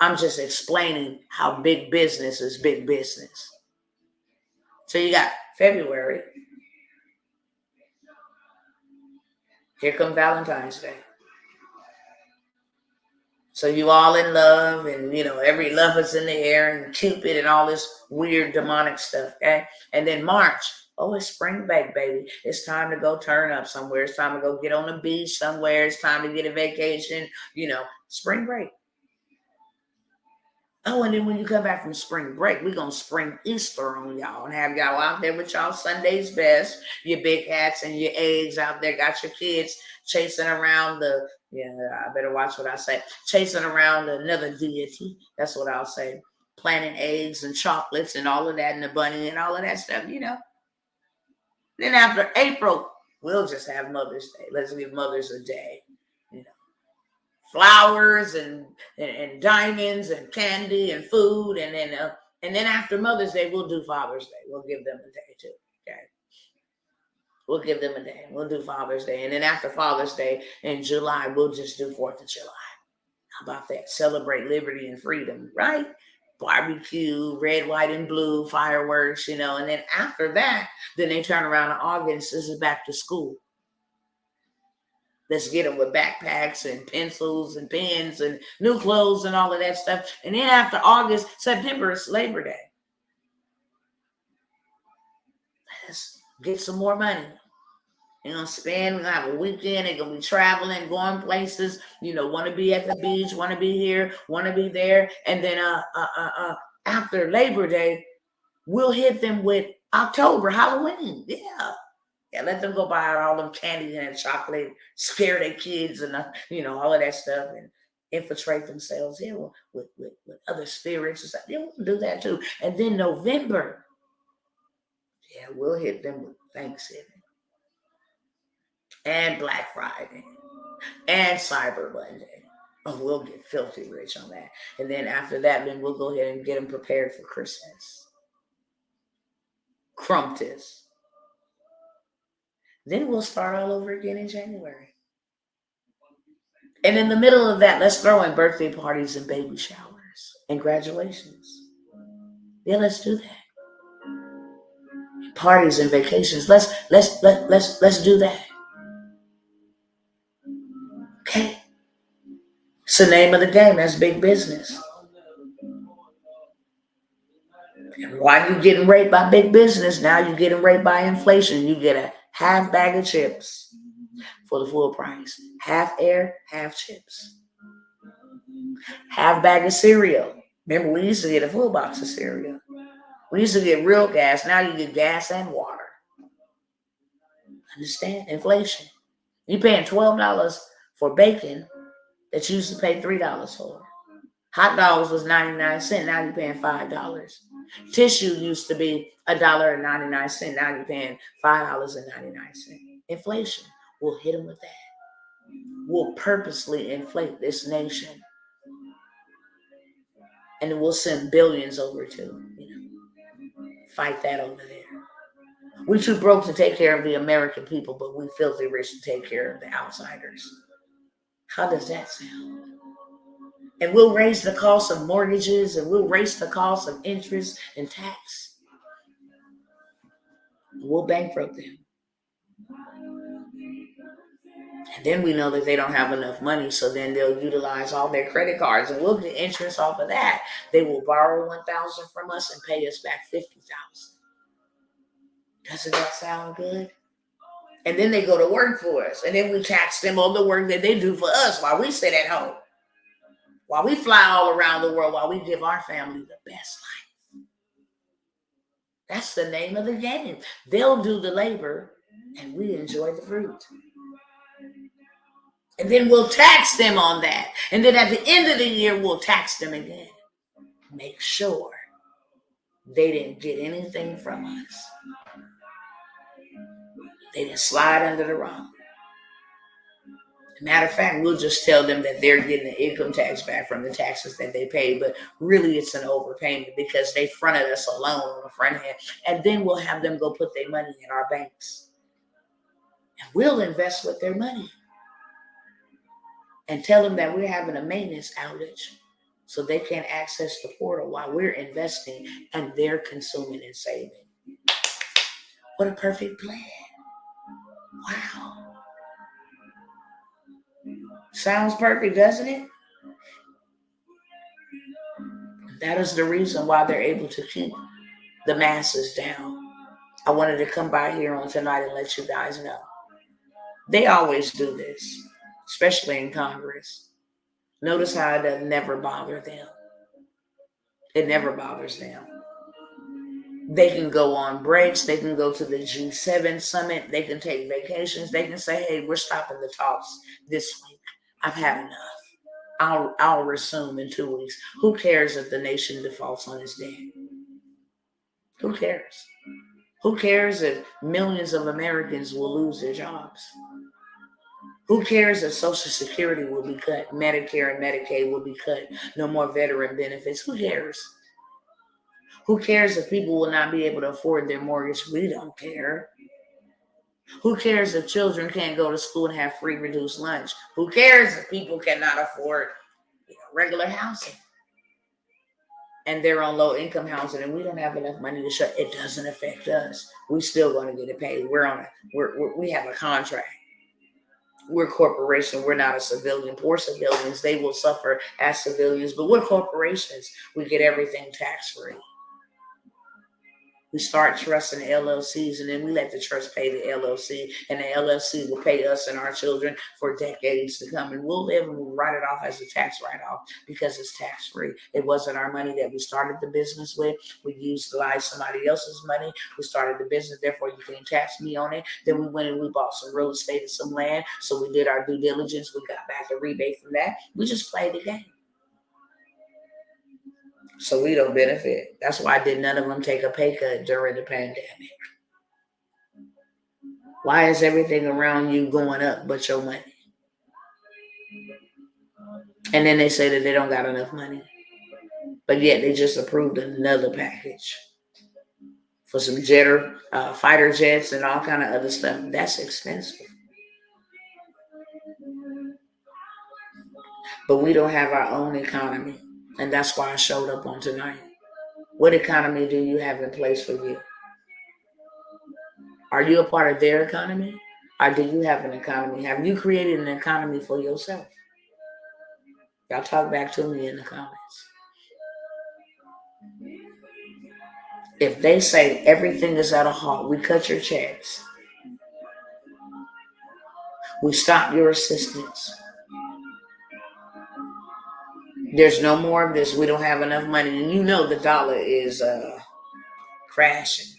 I'm just explaining how big business is big business. So you got February. Here comes Valentine's Day. So you all in love, and you know every love is in the air, and Cupid and all this weird demonic stuff. Okay, and then March. Oh, it's spring break, baby. It's time to go turn up somewhere. It's time to go get on the beach somewhere. It's time to get a vacation. You know, spring break. Oh, and then when you come back from spring break, we're going to spring Easter on y'all and have y'all out there with y'all Sunday's best, your big hats and your eggs out there. Got your kids chasing around I better watch what I say, chasing around another deity. That's what I'll say. Planting eggs and chocolates and all of that, and the bunny and all of that stuff, you know. Then after April, we'll just have Mother's Day. Let's give mothers a day, you know. Flowers and diamonds and candy and food, and then after Mother's Day we'll do Father's Day. We'll give them a day too. Okay, we'll give them a day. We'll do Father's Day, and then after Father's Day in July we'll just do 4th of July. How about that? Celebrate liberty and freedom, right? Barbecue, red, white, and blue, fireworks, you know. And then after that, then they turn around in August. This is back to school. Let's get them with backpacks and pencils and pens and new clothes and all of that stuff. And then after August, September is Labor Day. Let's get some more money. They're going to spend, we're going to have a weekend. They're going to be traveling, going places, you know, want to be at the beach, want to be here, want to be there. And then after Labor Day, we'll hit them with October, Halloween. Yeah. Yeah, let them go buy all them candy and chocolate, scare their kids and you know, all of that stuff, and infiltrate themselves with other spirits and stuff. Yeah, we'll do that too. And then November, yeah, we'll hit them with Thanksgiving and Black Friday and Cyber Monday. Oh, we'll get filthy rich on that. And then after that, then we'll go ahead and get them prepared for Christmas. Crumptus. Then we'll start all over again in January. And in the middle of that, let's throw in birthday parties and baby showers and graduations. Yeah, let's do that. Parties and vacations. Let's do that. Okay. It's the name of the game. That's big business. And while you're getting raped by big business, now you're getting raped by inflation. You get a half bag of chips for the full price. Half air, half chips. Half bag of cereal. Remember, we used to get a full box of cereal. We used to get real gas. Now you get gas and water. Understand? Inflation. You're paying $12 for bacon that you used to pay $3 for. Hot dogs was 99 cents. Now you're paying $5. Tissue used to be $1.99. Now you're paying $5.99. Inflation. We'll hit them with that. We'll purposely inflate this nation. And we'll send billions over to, fight that over there. We're too broke to take care of the American people, but we filthy rich to take care of the outsiders. How does that sound? And we'll raise the cost of mortgages, and we'll raise the cost of interest and tax. We'll bankrupt them. And then we know that they don't have enough money, so then they'll utilize all their credit cards, and we'll get interest off of that. They will borrow $1,000 from us and pay us back $50,000. Doesn't that sound good? And then they go to work for us, and then we tax them on the work that they do for us while we sit at home, while we fly all around the world, while we give our family the best life. That's the name of the game. They'll do the labor, and we enjoy the fruit. And then we'll tax them on that. And then at the end of the year, we'll tax them again. Make sure they didn't get anything from us. They didn't slide under the rug. Matter of fact, we'll just tell them that they're getting the income tax back from the taxes that they paid, but really it's an overpayment because they fronted us a loan on the front end. And then we'll have them go put their money in our banks. And we'll invest with their money. And tell them that we're having a maintenance outage so they can't access the portal while we're investing and they're consuming and saving. What a perfect plan. Wow. Sounds perfect, doesn't it? That is the reason why they're able to keep the masses down. I wanted to come by here on tonight and let you guys know. They always do this, especially in Congress. Notice how it does never bother them. It never bothers them. They can go on breaks. They can go to the G7 summit. They can take vacations. They can say, hey, we're stopping the talks this week. I've had enough. I'll resume in 2 weeks. Who cares if the nation defaults on its debt? Who cares? Who cares if millions of Americans will lose their jobs? Who cares if Social Security will be cut? Medicare and Medicaid will be cut. No more veteran benefits. Who cares? Who cares if people will not be able to afford their mortgage? We don't care. Who cares if children can't go to school and have free reduced lunch? Who cares if people cannot afford regular housing? And they're on low income housing and we don't have enough money to shut. It doesn't affect us. We're still going to get it paid. We have a contract. We're a corporation. We're not a civilian. Poor civilians, they will suffer as civilians, but we're corporations. We get everything tax free. We start trusting LLCs, and then we let the trust pay the LLC, and the LLC will pay us and our children for decades to come. And we'll live and we'll write it off as a tax write-off because it's tax-free. It wasn't our money that we started the business with. We utilized somebody else's money. We started the business, therefore you can't tax me on it. Then we went and we bought some real estate and some land. So we did our due diligence. We got back a rebate from that. We just played the game. So we don't benefit. That's why did none of them take a pay cut during the pandemic. Why is everything around you going up but your money? And then they say that they don't got enough money. But yet they just approved another package for some fighter jets and all kind of other stuff. That's expensive. But we don't have our own economy. And that's why I showed up on tonight. What economy do you have in place for you? Are you a part of their economy? Or do you have an economy? Have you created an economy for yourself? Y'all talk back to me in the comments. If they say everything is at a halt, we cut your checks. We stop your assistance. There's no more of this. We don't have enough money. And you know the dollar is crashing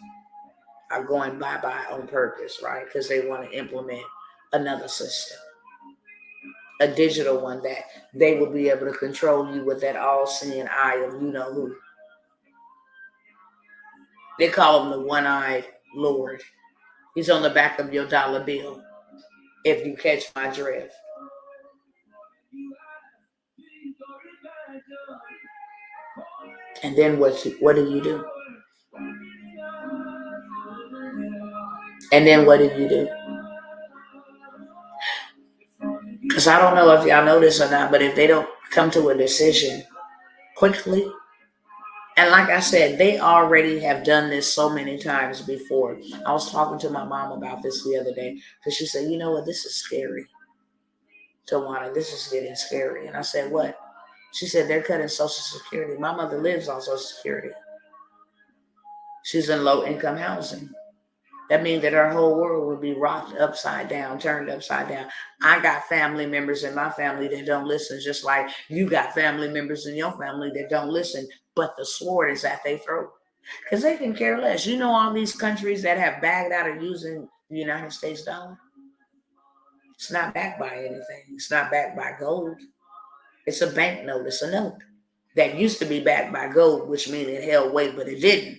or going bye-bye on purpose, right? Because they want to implement another system. A digital one that they will be able to control you with that all-seeing eye of you know who. They call him the one-eyed Lord. He's on the back of your dollar bill, if you catch my drift. And then what do you do? And then what do you do? Because I don't know if y'all know this or not, but if they don't come to a decision quickly, and like I said, they already have done this so many times before. I was talking to my mom about this the other day because she said, you know what, this is scary. Tawana, this is getting scary. And I said, what? She said, they're cutting Social Security. My mother lives on Social Security. She's in low income housing. That means that our whole world would be rocked upside down, turned upside down. I got family members in my family that don't listen, just like you got family members in your family that don't listen, but the sword is at their throat. Because they can care less. You know all these countries that have backed out of using the United States dollar? It's not backed by anything. It's not backed by gold. It's a banknote. It's a note that used to be backed by gold, which means it held weight, but it didn't.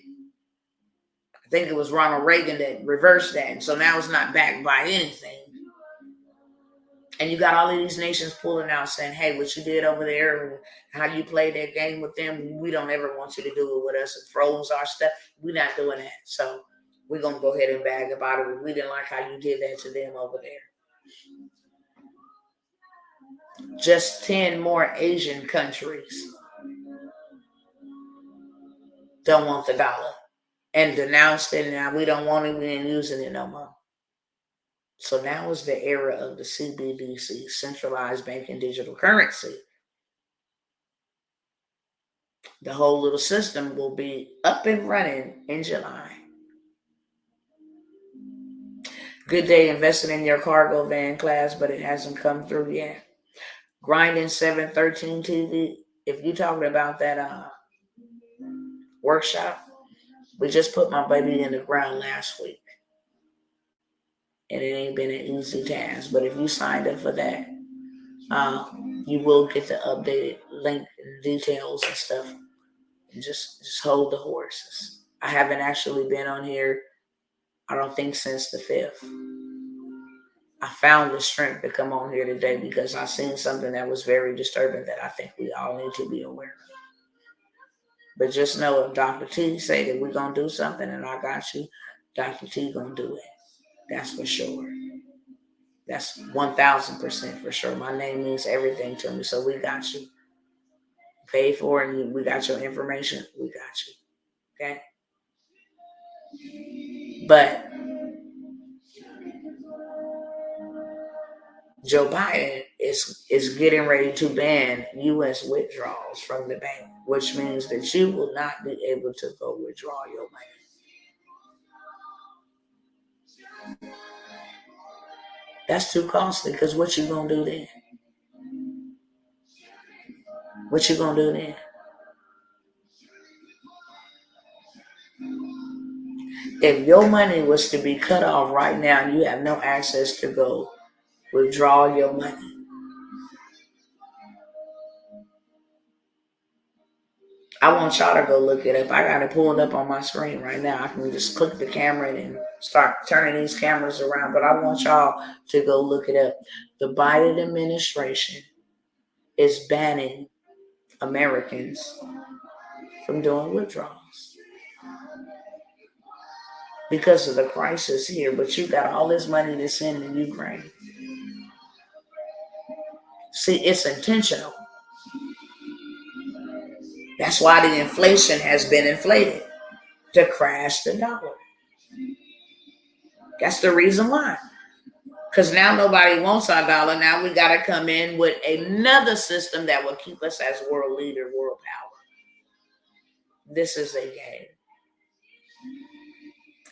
I think it was Ronald Reagan that reversed that. And so now it's not backed by anything. And you got all of these nations pulling out saying, hey, what you did over there, how you played that game with them, we don't ever want you to do it with us. It froze our stuff. We're not doing that. So we're going to go ahead and bag about it. We didn't like how you did that to them over there. Just 10 more Asian countries don't want the dollar and denounced it. Now we don't want it. We ain't using it no more. So now is the era of the CBDC, centralized banking digital currency. The whole little system will be up and running in July. Good day investing in your cargo van class, but it hasn't come through yet. Grinding 713 TV. If you're talking about that workshop, we just put my baby in the ground last week. And it ain't been an easy task. But if you signed up for that, you will get the updated link and details and stuff. And just hold the horses. I haven't actually been on here, I don't think, since the 5th. I found the strength to come on here today because I seen something that was very disturbing that I think we all need to be aware of. But just know if Dr. T say that we're going to do something and I got you, Dr. T going to do it. That's for sure. That's 1,000% for sure. My name means everything to me, so we got you. Pay for it, and we got your information. We got you. Okay? But Joe Biden is getting ready to ban U.S. withdrawals from the bank, which means that you will not be able to go withdraw your money. That's too costly because what you going to do then? What you going to do then? If your money was to be cut off right now and you have no access to go withdraw your money, I want y'all to go look it up. I got it pulled up on my screen right now. I can just click the camera and start turning these cameras around. But I want y'all to go look it up. The Biden administration is banning Americans from doing withdrawals because of the crisis here. But you got all this money to send in Ukraine. See, it's intentional. That's why the inflation has been inflated, to crash the dollar. That's the reason why. Because now nobody wants our dollar. Now we got to come in with another system that will keep us as world leader, world power. This is a game.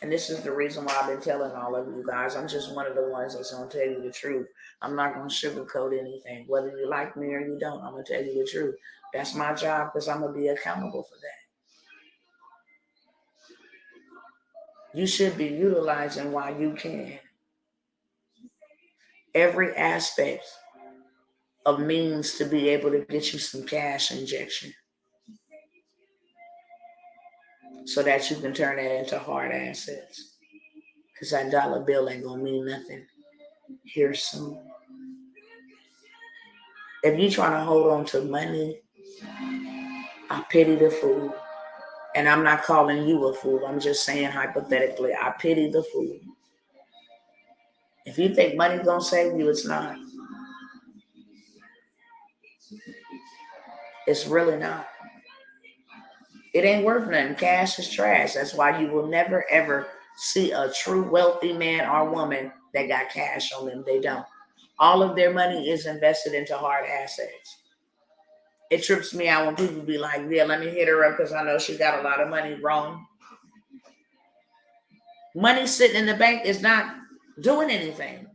And this is the reason why I've been telling all of you guys. I'm just one of the ones that's going to tell you the truth. I'm not going to sugarcoat anything. Whether you like me or you don't, I'm going to tell you the truth. That's my job because I'm going to be accountable for that. You should be utilizing while you can every aspect of means to be able to get you some cash injection so that you can turn that into hard assets. Because that dollar bill ain't going to mean nothing here soon. If you're trying to hold on to money, I pity the fool. And I'm not calling you a fool. I'm just saying hypothetically, I pity the fool. If you think money's going to save you, it's not. It's really not. It ain't worth nothing. Cash is trash. That's why you will never ever see a true wealthy man or woman that got cash on them. They don't. All of their money is invested into hard assets. It trips me out when people be like, yeah, let me hit her up because I know she got a lot of money. Wrong. Money sitting in the bank is not doing anything.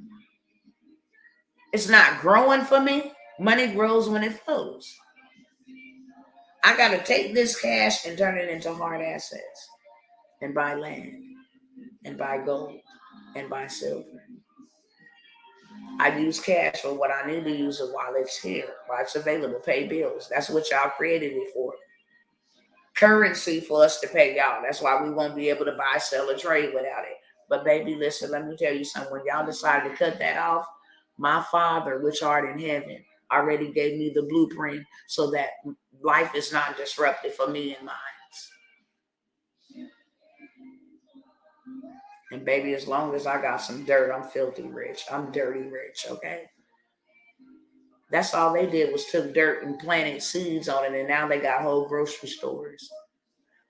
It's not growing for me. Money grows when it flows. I got to take this cash and turn it into hard assets and buy land and buy gold and buy silver. I use cash for what I need to use it while it's here, while it's available. Pay bills. That's what y'all created it for. Currency for us to pay y'all. That's why we won't be able to buy, sell, or trade without it. But baby, listen, let me tell you something. When y'all decided to cut that off, my Father, which art in heaven, already gave me the blueprint so that life is not disrupted for me and mine. And baby, as long as I got some dirt, I'm filthy rich. I'm dirty rich, okay? That's all they did was took dirt and planted seeds on it, and now they got whole grocery stores.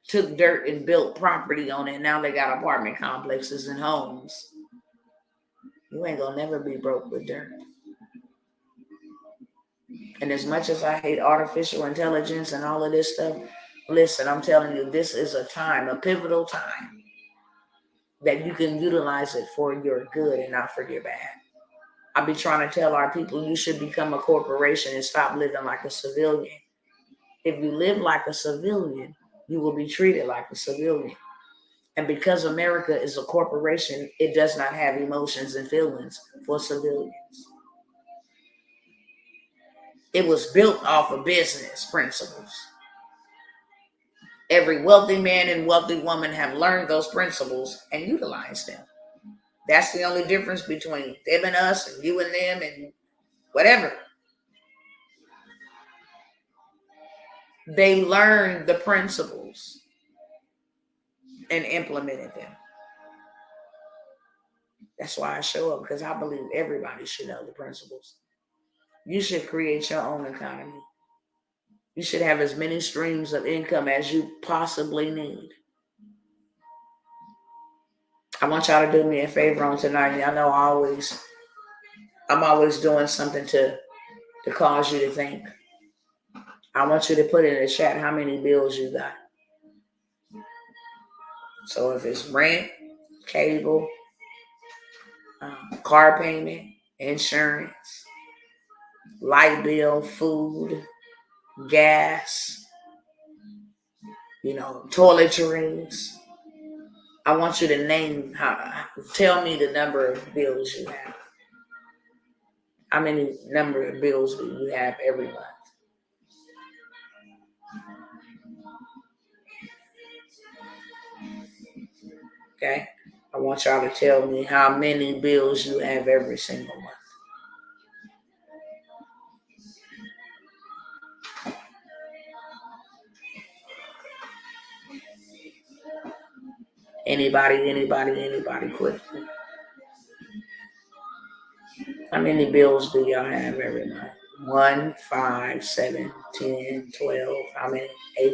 Took dirt and built property on it, and now they got apartment complexes and homes. You ain't gonna never be broke with dirt. And as much as I hate artificial intelligence and all of this stuff, listen, I'm telling you, this is a time, a pivotal time, that you can utilize it for your good and not for your bad. I be trying to tell our people, you should become a corporation and stop living like a civilian. If you live like a civilian, you will be treated like a civilian. And because America is a corporation, it does not have emotions and feelings for civilians. It was built off of business principles. Every wealthy man and wealthy woman have learned those principles and utilized them. That's the only difference between them and us and you and them and whatever. They learned the principles and implemented them. That's why I show up, because I believe everybody should know the principles. You should create your own economy. You should have as many streams of income as you possibly need. I want y'all to do me a favor on tonight. Y'all know I'm always doing something to cause you to think. I want you to put in the chat how many bills you got. So if it's rent, cable, car payment, insurance, light bill, food, gas, toiletries. I want you to tell me the number of bills you have. How many number of bills do you have every month? Okay. I want y'all to tell me how many bills you have every single month. Anybody quickly. How many bills do y'all have every month? 1, 5, 7, 10, 12. How many? 8.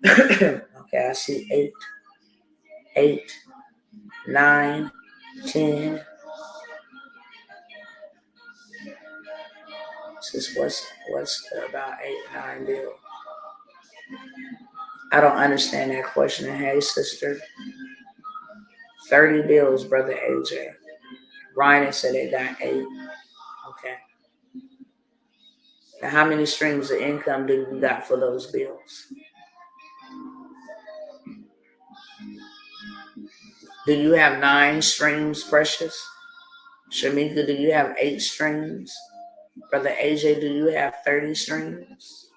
Okay, I see 8. 8, 9, 10. This is what's about 8, 9 bills. I don't understand that question. Hey, sister. 30 bills, brother AJ. Ryan said they got 8. Okay. Now, how many streams of income do you got for those bills? Do you have 9 streams, Precious? Shamika, do you have 8 streams? Brother AJ, do you have 30 streams?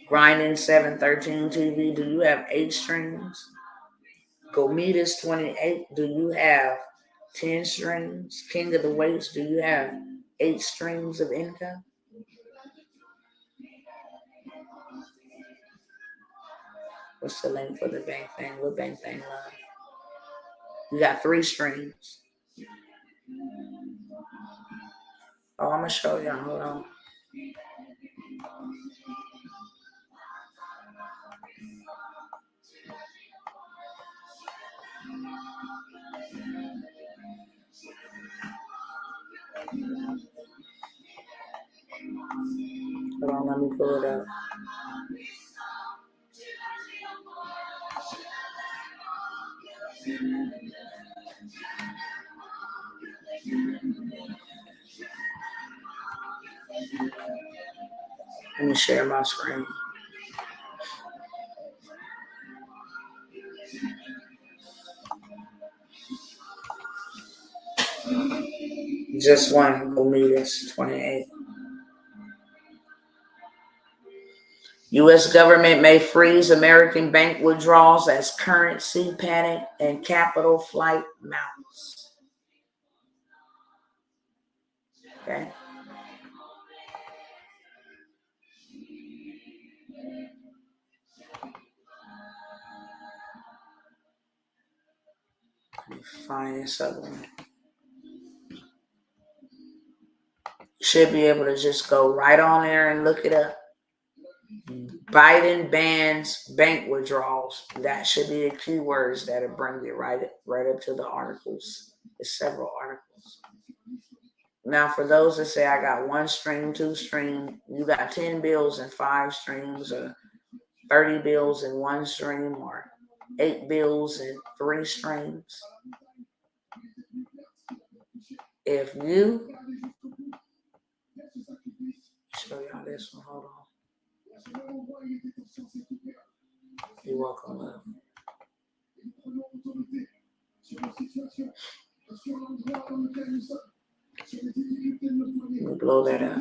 Grinding 713 TV, do you have 8 streams? Gomitas 28, do you have 10 streams? King of the Weights, do you have 8 streams of income? What's the link for the bank thing? What bank thing love? You got 3 streams. Oh, I'm going to show y'all. Hold on. Hold on, let me pull it up. Let me share my screen. Just one will meet us, 28. U.S. government may freeze American bank withdrawals as currency panic and capital flight mounts. Okay. Let me find this other one. You should be able to just go right on there and look it up. Biden bans bank withdrawals. That should be the keywords that'll bring you right up to the articles. There's several articles. Now, for those that say I got one stream, two stream, you got 10 bills in 5 streams, or 30 bills in 1 stream, or 8 bills in 3 streams. If you show y'all this one, hold on. You're welcome, love. Let me blow that up.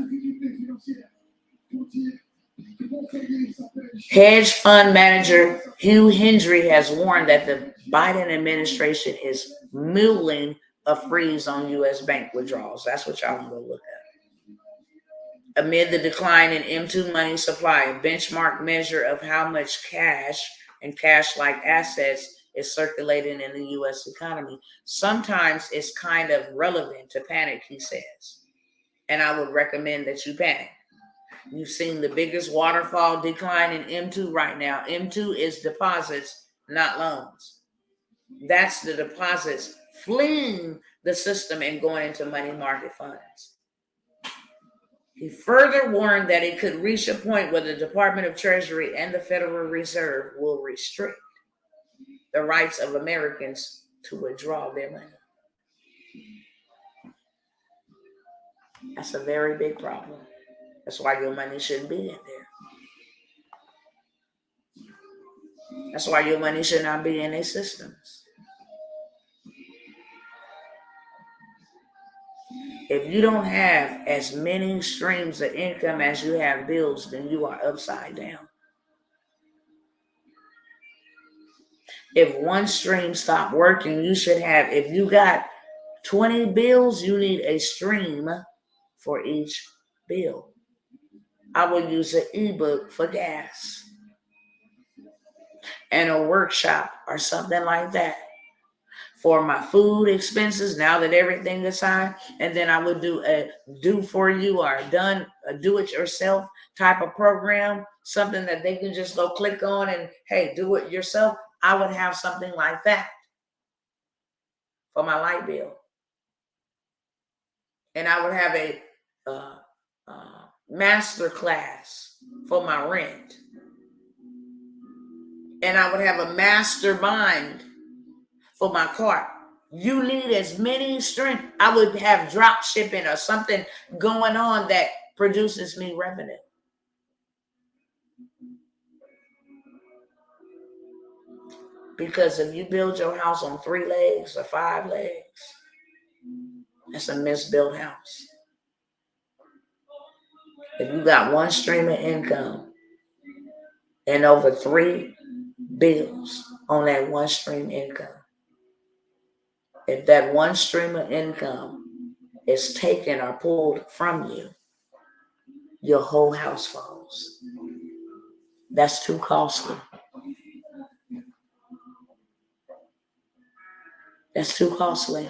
Hedge fund manager Hugh Hendry has warned that the Biden administration is mulling a freeze on U.S. bank withdrawals. That's what y'all want to look at. Amid the decline in M2 money supply, a benchmark measure of how much cash and cash-like assets is circulating in the U.S. economy, sometimes it's kind of relevant to panic, he says. And I would recommend that you panic. You've seen the biggest waterfall decline in M2 right now. M2 is deposits, not loans. That's the deposits fleeing the system and going into money market funds. He further warned that it could reach a point where the Department of Treasury and the Federal Reserve will restrict the rights of Americans to withdraw their money. That's a very big problem. That's why your money shouldn't be in there. That's why your money should not be in their systems. If you don't have as many streams of income as you have bills, then you are upside down. If one stream stopped working, you should have, if you got 20 bills, you need a stream for each bill. I would use an ebook for gas and a workshop or something like that for my food expenses now that everything is high. And then I would do a do for you or a do it yourself type of program, something that they can just go click on and, hey, do it yourself. I would have something like that for my light bill. And I would have a Masterclass for my rent. And I would have a mastermind for my cart. You need as many streams. I would have drop shipping or something going on that produces me revenue. Because if you build your house on 3 legs or 5 legs, that's a misbuilt house. If you got one stream of income and over 3 bills on that one stream income, if that one stream of income is taken or pulled from you, your whole house falls. That's too costly. That's too costly.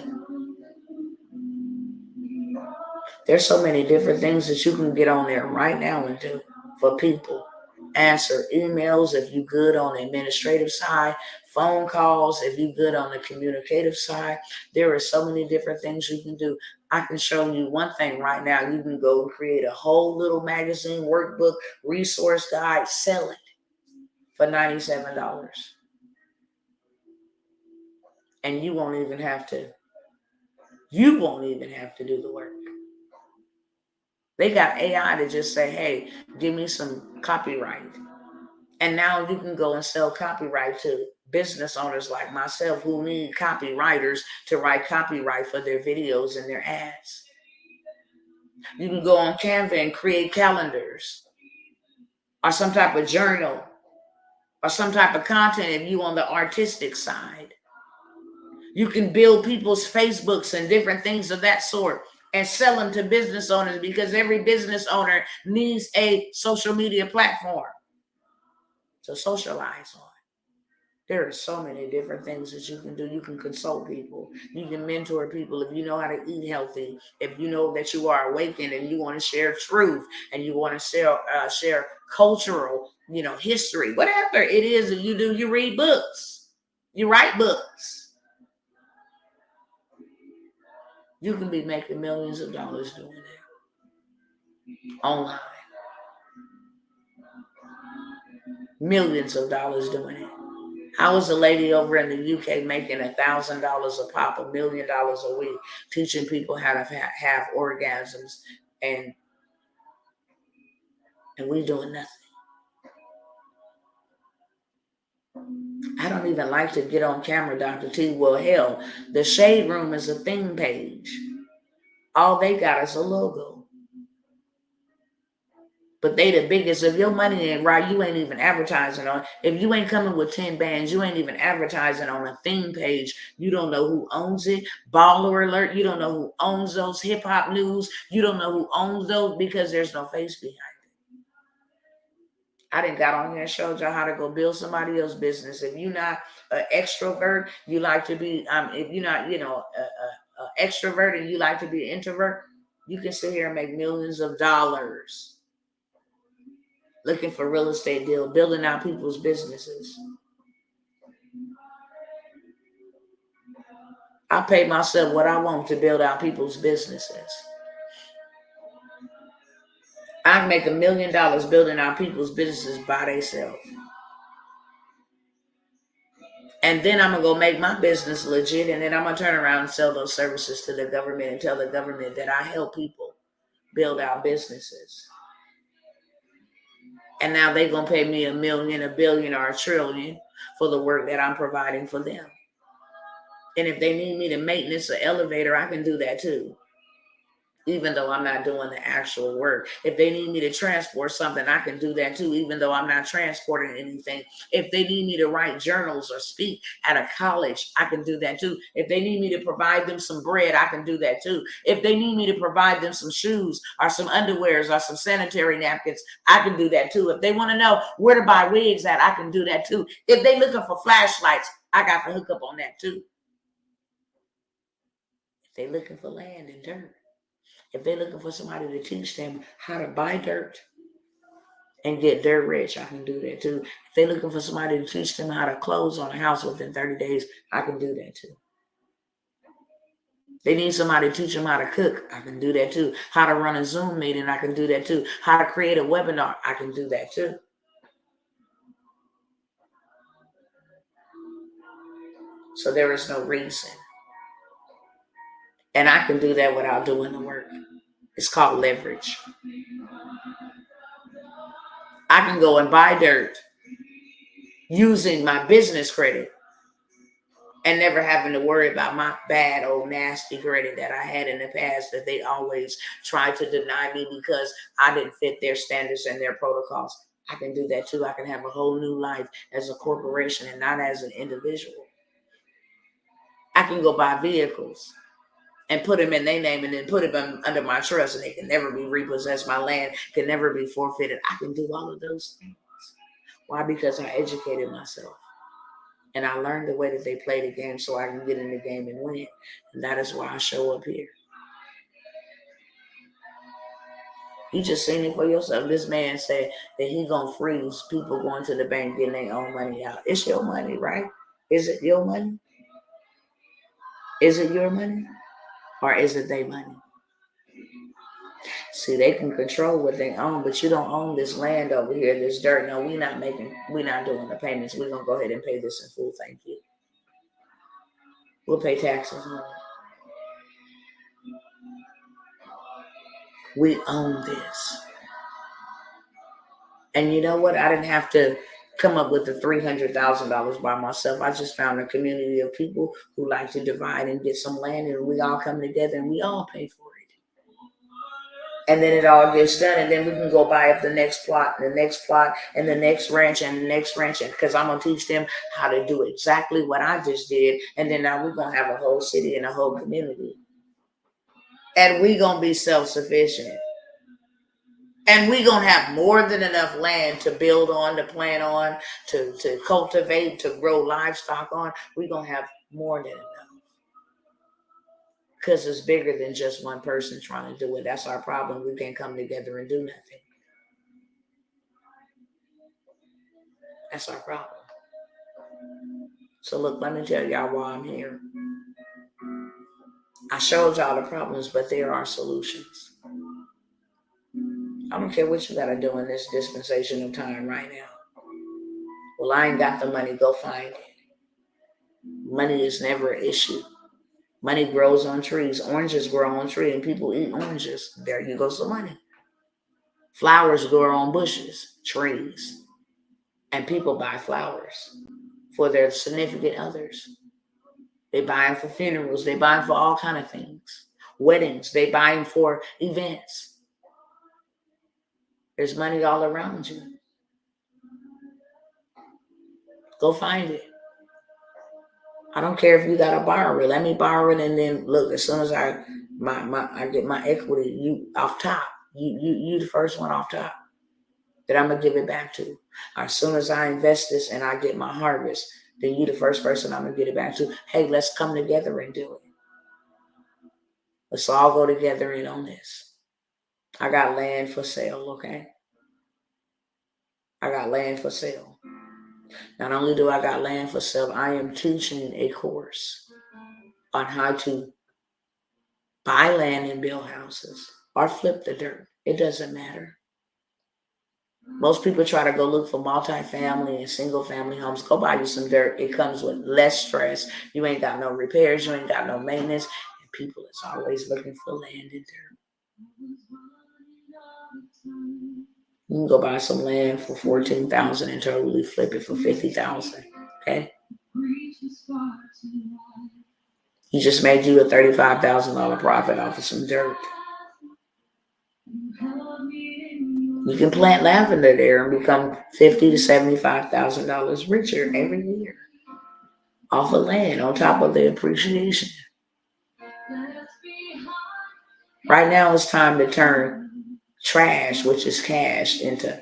There's so many different things that you can get on there right now and do for people. Answer emails if you're good on the administrative side, phone calls if you're good on the communicative side. There are so many different things you can do. I can show you one thing right now. You can go create a whole little magazine, workbook, resource guide, sell it for $97. And you won't even have to do the work. They got AI to just say, hey, give me some copyright. And now you can go and sell copyright to business owners like myself who need copywriters to write copyright for their videos and their ads. You can go on Canva and create calendars or some type of journal or some type of content if you on the artistic side. You can build people's Facebooks and different things of that sort and sell them to business owners, because every business owner needs a social media platform to socialize on. There are so many different things that you can do. You can consult people. You can mentor people if you know how to eat healthy. If you know that you are awakened and you want to share truth and you want to share cultural, history, whatever it is that you do. You read books. You write books. You can be making millions of dollars doing that online. Millions of dollars doing it. How is a lady over in the UK making $1,000 a pop, $1 million a week, teaching people how to have orgasms, and we doing nothing? I don't even like to get on camera, Dr. T. Well, hell, the Shade Room is a theme page. All they got is a logo. But they the biggest. If your money ain't right, you ain't even advertising on. If you ain't coming with 10 bands, you ain't even advertising on a theme page. You don't know who owns it. Baller alert. You don't know who owns those. Hip hop news. You don't know who owns those because there's no face behind it. I done got on here and showed y'all how to go build somebody else's business. If you're not an extrovert, you like to be. If you're not, extrovert and you like to be an introvert, you can sit here and make millions of dollars looking for real estate deal, building out people's businesses. I pay myself what I want to build out people's businesses. I make $1 million building out people's businesses by themselves. And then I'm going to go make my business legit, and then I'm going to turn around and sell those services to the government and tell the government that I help people build out businesses. And now they're going to pay me $1 million, $1 billion, or $1 trillion for the work that I'm providing for them. And if they need me to maintenance an elevator, I can do that too, even though I'm not doing the actual work. If they need me to transport something, I can do that too, even though I'm not transporting anything. If they need me to write journals or speak at a college, I can do that too. If they need me to provide them some bread, I can do that too. If they need me to provide them some shoes or some underwears or some sanitary napkins, I can do that too. If they want to know where to buy wigs at, I can do that too. If they looking for flashlights, I got to hook up on that too. If they looking for land and dirt, if they're looking for somebody to teach them how to buy dirt and get dirt rich, I can do that too. If they're looking for somebody to teach them how to close on a house within 30 days, I can do that too. They need somebody to teach them how to cook, I can do that too. How to run a Zoom meeting, I can do that too. How to create a webinar, I can do that too. So there is no reason. And I can do that without doing the work. It's called leverage. I can go and buy dirt using my business credit and never having to worry about my bad old nasty credit that I had in the past that they always tried to deny me because I didn't fit their standards and their protocols. I can do that too. I can have a whole new life as a corporation and not as an individual. I can go buy vehicles and put them in their name and then put them under my trust, and they can never be repossessed. My land can never be forfeited. I can do all of those things. Why? Because I educated myself. And I learned the way that they play the game so I can get in the game and win. And that is why I show up here. You just seen it for yourself. This man said that he gonna freeze people going to the bank getting their own money out. It's your money, right? Is it your money? Is it your money? Or is it their money? See, they can control what they own, but you don't own this land over here, this dirt. No, we're not doing the payments. We're gonna go ahead and pay this in full. Thank you. We'll pay taxes on it. We own this. And you know what? I didn't have to come up with the $300,000 by myself. I just found a community of people who like to divide and get some land, and we all come together and we all pay for it. And then it all gets done, and then we can go buy up the next plot, and the next plot, and the next ranch, and the next ranch, because I'm gonna teach them how to do exactly what I just did. And then now we're gonna have a whole city and a whole community, and we're gonna be self-sufficient. And we're going to have more than enough land to build on, to plant on, to cultivate, to grow livestock on. We're going to have more than enough. Because it's bigger than just one person trying to do it. That's our problem. We can't come together and do nothing. That's our problem. So look, let me tell y'all why I'm here. I showed y'all the problems, but there are solutions. I don't care what you got to do in this dispensation of time right now. Well, I ain't got the money. Go find it. Money is never an issue. Money grows on trees. Oranges grow on trees, and people eat oranges. There you go, some money. Flowers grow on bushes, trees, and people buy flowers for their significant others. They buy them for funerals. They buy them for all kind of things. Weddings. They buy them for events. There's money all around you. Go find it. I don't care if you gotta borrow it. Let me borrow it, and then look. As soon as I get my equity, you off top. You the first one off top that I'm gonna give it back to. As soon as I invest this and I get my harvest, then you the first person I'm gonna get it back to. Hey, let's come together and do it. Let's all go together in on this. I got land for sale, okay? I got land for sale. Not only do I got land for sale, I am teaching a course on how to buy land and build houses or flip the dirt. It doesn't matter. Most people try to go look for multi-family and single-family homes. Go buy you some dirt. It comes with less stress. You ain't got no repairs. You ain't got no maintenance. And people is always looking for land and dirt. You can go buy some land for $14,000 and totally flip it for $50,000. Okay. You just made you a $35,000 profit off of some dirt. You can plant lavender there and become $50,000 to $75,000 richer every year off of land on top of the appreciation. Right now it's time to turn trash, which is cash, into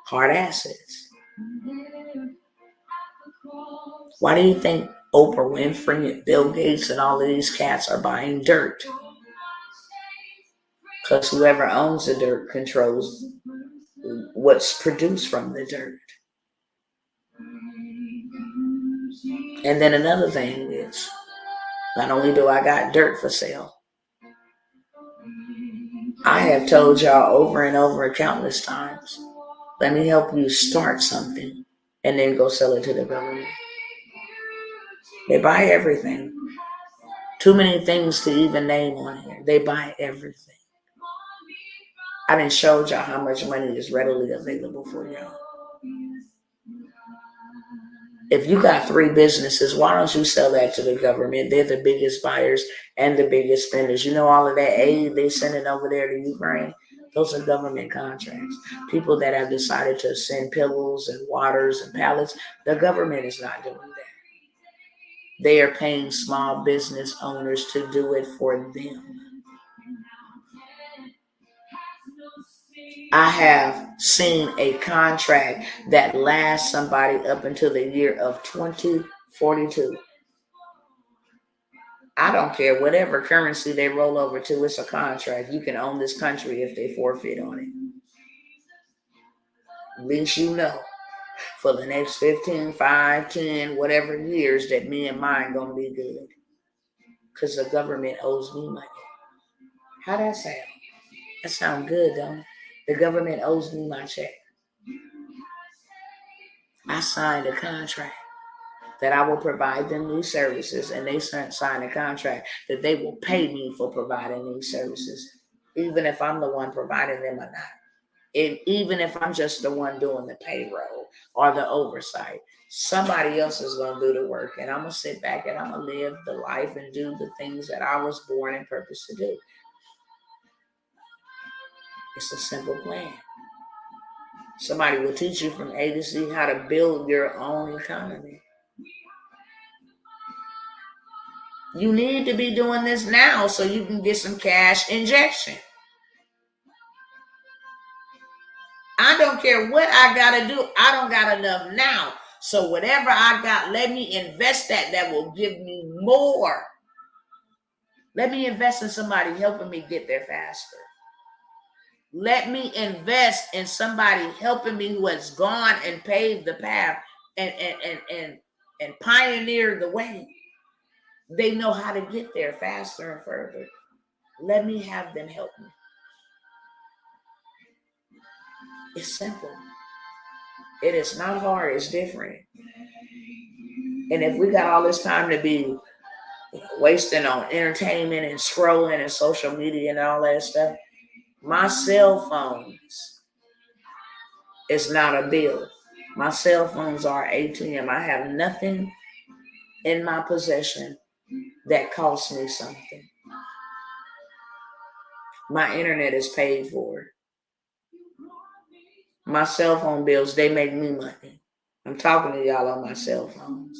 hard assets. Why do you think Oprah Winfrey and Bill Gates and all of these cats are buying dirt? Because whoever owns the dirt controls what's produced from the dirt. And then another thing is, not only do I got dirt for sale, I have told y'all over and over countless times, let me help you start something and then go sell it to the government. They buy everything. Too many things to even name on here. They buy everything. I done showed y'all how much money is readily available for y'all. If you got 3 businesses, why don't you sell that to the government? They're the biggest buyers and the biggest spenders. You know all of that aid they sending over there to Ukraine? Those are government contracts. People that have decided to send pillows and waters and pallets, the government is not doing that. They are paying small business owners to do it for them. I have seen a contract that lasts somebody up until the year of 2042. I don't care. Whatever currency they roll over to, it's a contract. You can own this country if they forfeit on it. At least you know for the next 15, 5, 10, whatever years that me and mine going to be good. Because the government owes me money. How that sound? That sound good, don't it? The government owes me my check. I signed a contract that I will provide them these services, and they sign a contract that they will pay me for providing these services, even if I'm the one providing them or not. And even if I'm just the one doing the payroll or the oversight, somebody else is going to do the work, and I'm going to sit back and I'm going to live the life and do the things that I was born and purposed to do. It's a simple plan. Somebody will teach you from A to Z how to build your own economy. You need to be doing this now so you can get some cash injection. I don't care what I got to do. I don't got enough now. So whatever I got, let me invest that will give me more. Let me invest in somebody helping me get there faster. Let me invest in somebody helping me who has gone and paved the path and pioneered the way. They know how to get there faster and further. Let me have them help me. It's simple. It is not hard. It's different. And if we got all this time to be wasting on entertainment and scrolling and social media and all that stuff, my cell phones is not a bill. My cell phones are ATM. I have nothing in my possession that costs me something. My internet is paid for. My cell phone bills, they make me money. I'm talking to y'all on my cell phones.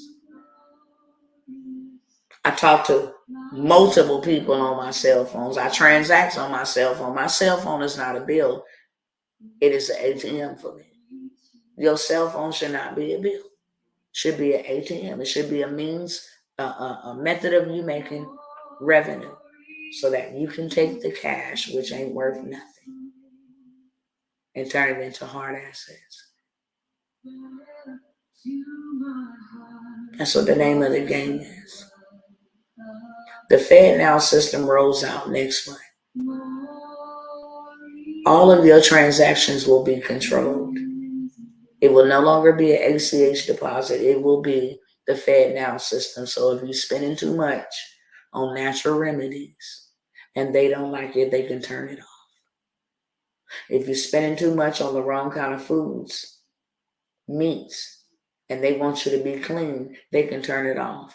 I talk to multiple people on my cell phones. I transact on my cell phone. My cell phone is not a bill. It is an ATM for me. Your cell phone should not be a bill. It should be an ATM. It should be a means, a method of you making revenue so that you can take the cash, which ain't worth nothing, and turn it into hard assets. That's what the name of the game is. The FedNow system rolls out next month. All of your transactions will be controlled. It will no longer be an ACH deposit. It will be the FedNow system. So if you're spending too much on natural remedies and they don't like it, they can turn it off. If you're spending too much on the wrong kind of foods, meats, and they want you to be clean, they can turn it off.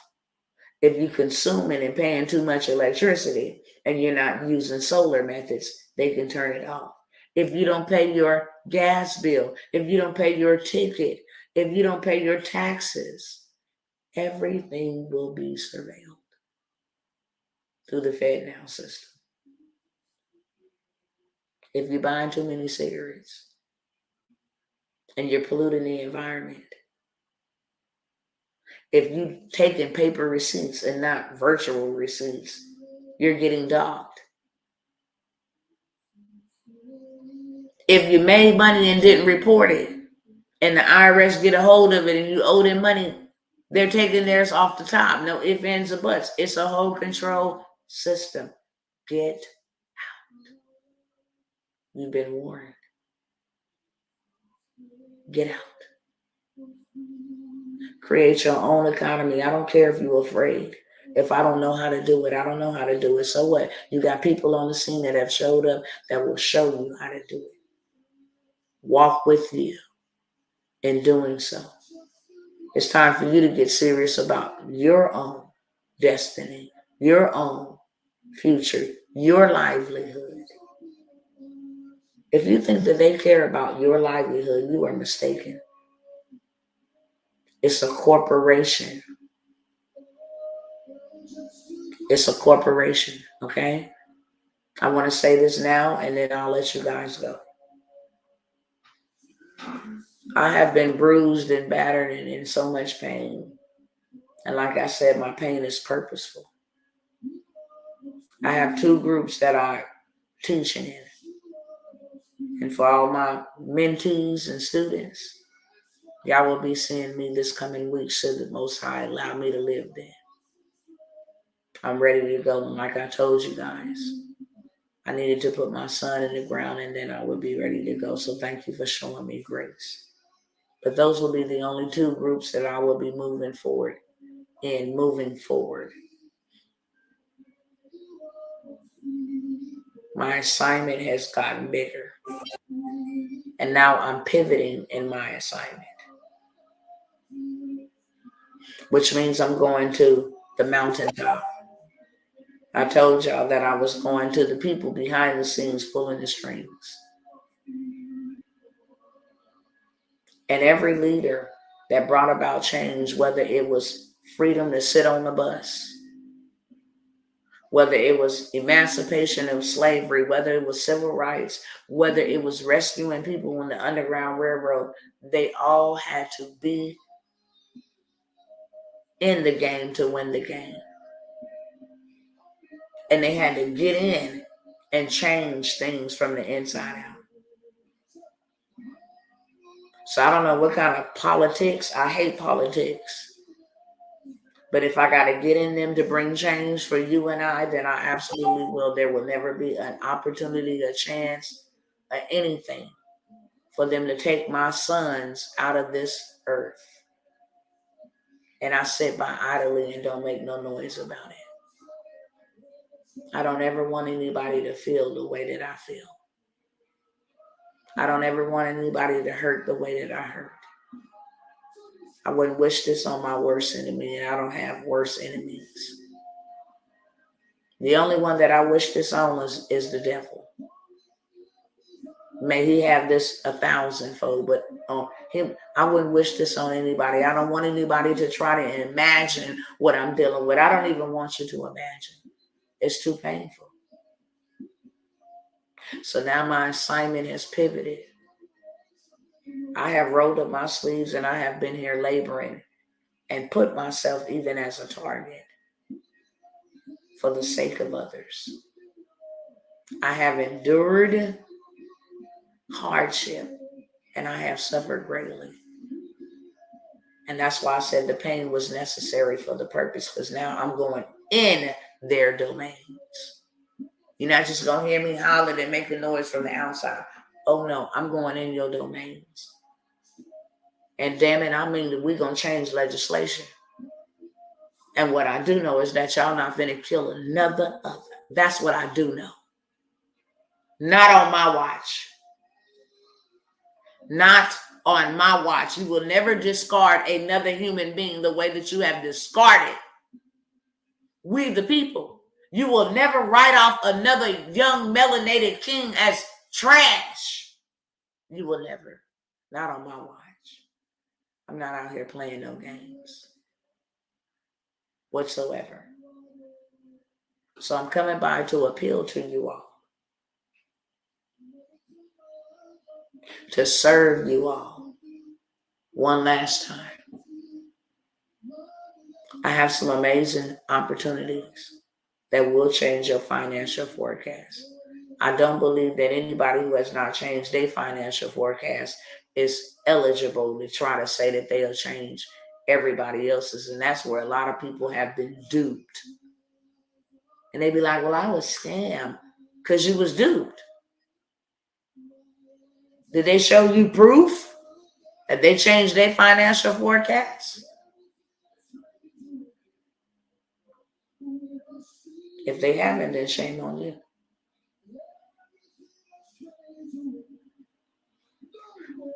If you're consuming and paying too much electricity and you're not using solar methods, they can turn it off. If you don't pay your gas bill, if you don't pay your ticket, if you don't pay your taxes, everything will be surveilled through the FedNow system. If you're buying too many cigarettes and you're polluting the environment, if you're taking paper receipts and not virtual receipts, you're getting dogged. If you made money and didn't report it, and the IRS get a hold of it and you owe them money, they're taking theirs off the top. No ifs, ands, or buts. It's a whole control system. Get out. You've been warned. Get out. Create your own economy. I don't care if you're afraid. If I don't know how to do it, I don't know how to do it. So what? You got people on the scene that have showed up that will show you how to do it. Walk with you in doing so. It's time for you to get serious about your own destiny, your own future, your livelihood. If you think that they care about your livelihood, you are mistaken. It's a corporation. It's a corporation, okay? I want to say this now, and then I'll let you guys go. I have been bruised and battered and in so much pain. And like I said, my pain is purposeful. I have 2 groups that I teaching in. And for all my mentees and students, y'all will be seeing me this coming week should the Most High allow me to live there. I'm ready to go. And like I told you guys, I needed to put my son in the ground and then I would be ready to go. So thank you for showing me grace. But those will be the only 2 groups that I will be moving forward. My assignment has gotten bigger. And now I'm pivoting in my assignment, which means I'm going to the mountaintop. I told y'all that I was going to the people behind the scenes pulling the strings. And every leader that brought about change, whether it was freedom to sit on the bus, whether it was emancipation of slavery, whether it was civil rights, whether it was rescuing people in the Underground Railroad, they all had to be in the game to win the game. And they had to get in and change things from the inside out. So I don't know what kind of politics. I hate politics. But if I got to get in them to bring change for you and I, then I absolutely will. There will never be an opportunity, a chance, or anything for them to take my sons out of this earth. And I sit by idly and don't make no noise about it. I don't ever want anybody to feel the way that I feel. I don't ever want anybody to hurt the way that I hurt. I wouldn't wish this on my worst enemy, and I don't have worse enemies. The only one that I wish this on is the devil. May he have this 1,000-fold, but on him, I wouldn't wish this on anybody. I don't want anybody to try to imagine what I'm dealing with. I don't even want you to imagine. It's too painful. So now my assignment has pivoted. I have rolled up my sleeves and I have been here laboring and put myself even as a target for the sake of others. I have endured hardship and I have suffered greatly. And that's why I said the pain was necessary for the purpose, because now I'm going in their domains. You're not just going to hear me hollering and making noise from the outside. Oh no, I'm going in your domains. And damn it, I mean that we're going to change legislation. And what I do know is that y'all not finna kill another other. That's what I do know. Not on my watch. Not on my watch. You will never discard another human being the way that you have discarded we the people. You will never write off another young melanated king as trash. You will never. Not on my watch. I'm not out here playing no games whatsoever. So I'm coming by to appeal to you all, to serve you all one last time. I have some amazing opportunities that will change your financial forecast. I don't believe that anybody who has not changed their financial forecast is eligible to try to say that they'll change everybody else's. And that's where a lot of people have been duped. And they be like, well, I was scammed because you was duped. Did they show you proof that they changed their financial forecast? If they haven't, then shame on you.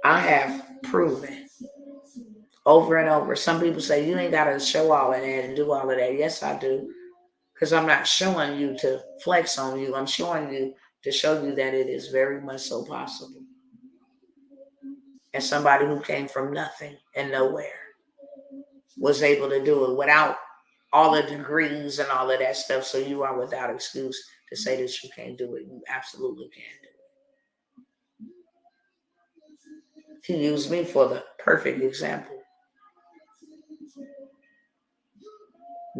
I have proven over and over. Some people say you ain't got to show all of that and do all of that. Yes, I do. Because I'm not showing you to flex on you. I'm showing you to show you that it is very much so possible. And somebody who came from nothing and nowhere was able to do it without all the degrees and all of that stuff. So you are without excuse to say that you can't do it. You absolutely can do it. He used me for the perfect example.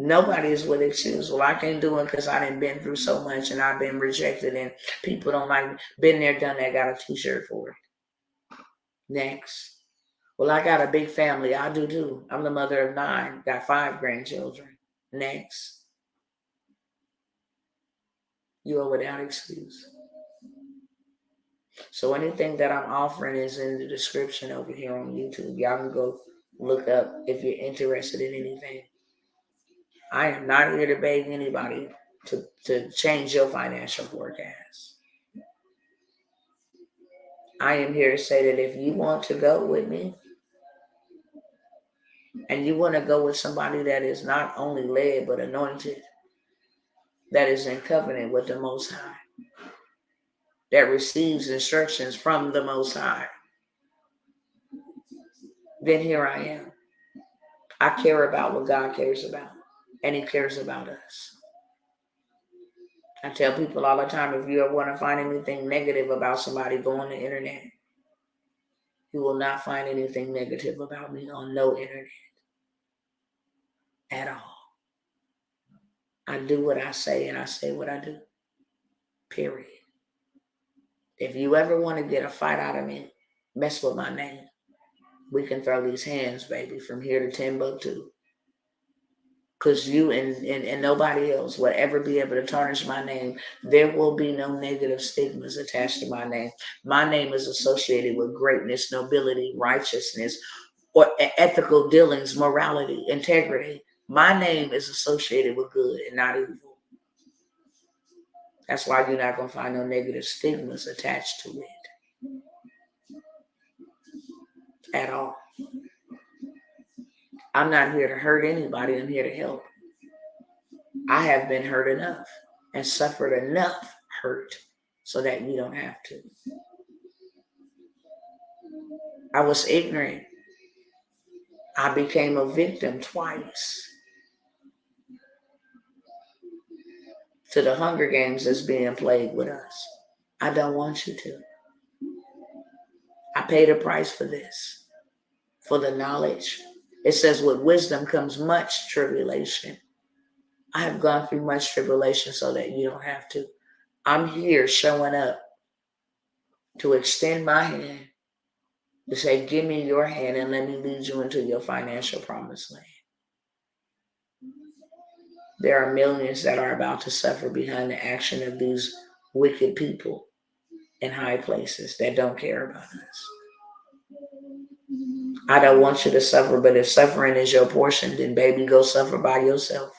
Nobody is with excuse. Well, I can't do it because I done been through so much and I've been rejected and people don't like me. Been there, done that, got a t-shirt for it. Next. Well, I got a big family. I do too. I'm the mother of 9, got 5 grandchildren. Next. You are without excuse. So anything that I'm offering is in the description over here on YouTube. Y'all can go look up if you're interested in anything. I am not here to beg anybody to change your financial forecast. I am here to say that if you want to go with me and you want to go with somebody that is not only led but anointed, that is in covenant with the Most High, that receives instructions from the Most High, then here I am. I care about what God cares about, and He cares about us. I tell people all the time, if you ever want to find anything negative about somebody, go on the internet. You will not find anything negative about me on no internet at all. I do what I say and I say what I do. Period. If you ever want to get a fight out of me, mess with my name. We can throw these hands, baby, from here to Timbuktu. Because you and nobody else will ever be able to tarnish my name. There will be no negative stigmas attached to my name. My name is associated with greatness, nobility, righteousness, or ethical dealings, morality, integrity. My name is associated with good and not evil. That's why you're not going to find no negative stigmas attached to it at all. I'm not here to hurt anybody. I'm here to help. I have been hurt enough and suffered enough hurt so that you don't have to. I was ignorant. I became a victim twice to the Hunger Games that's being played with us. I don't want you to. I paid a price for this, for the knowledge. It says with wisdom comes much tribulation. I have gone through much tribulation so that you don't have to. I'm here showing up to extend my hand, to say, give me your hand and let me lead you into your financial promised land. There are millions that are about to suffer behind the action of these wicked people in high places that don't care about us. I don't want you to suffer, but if suffering is your portion, then baby, go suffer by yourself.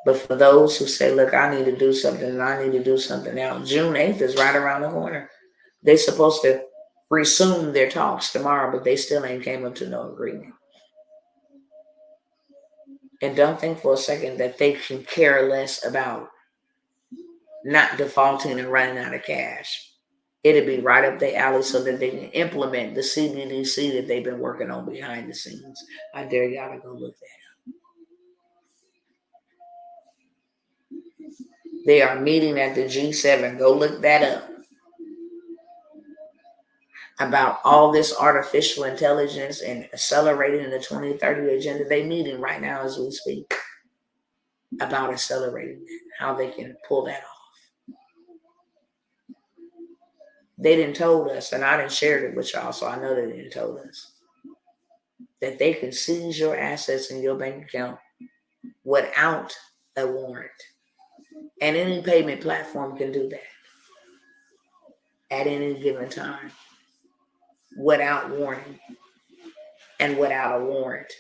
But for those who say, look, I need to do something and I need to do something now, June 8th is right around the corner. They're supposed to resume their talks tomorrow, but they still ain't came up to no agreement. And don't think for a second that they can care less about not defaulting and running out of cash. It'll be right up their alley so that they can implement the CBDC that they've been working on behind the scenes. I dare y'all to go look that up. They are meeting at the G7. Go look that up. About all this artificial intelligence and accelerating the 2030 agenda. They're meeting right now as we speak about accelerating that, how they can pull that off. They didn't told us, and I didn't share it with y'all, so I know they didn't told us, that they can seize your assets in your bank account without a warrant. And any payment platform can do that at any given time without warning and without a warrant.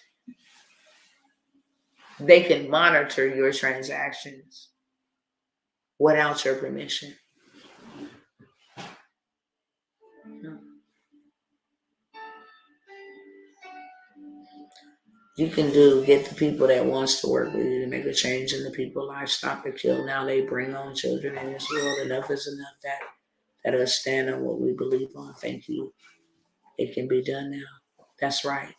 They can monitor your transactions without your permission. You can get the people that wants to work with you to make a change in the people's lives, stop the kill. Now they bring on children in this world. Enough is enough. That us stand on what we believe on. Thank you. It can be done now. That's right.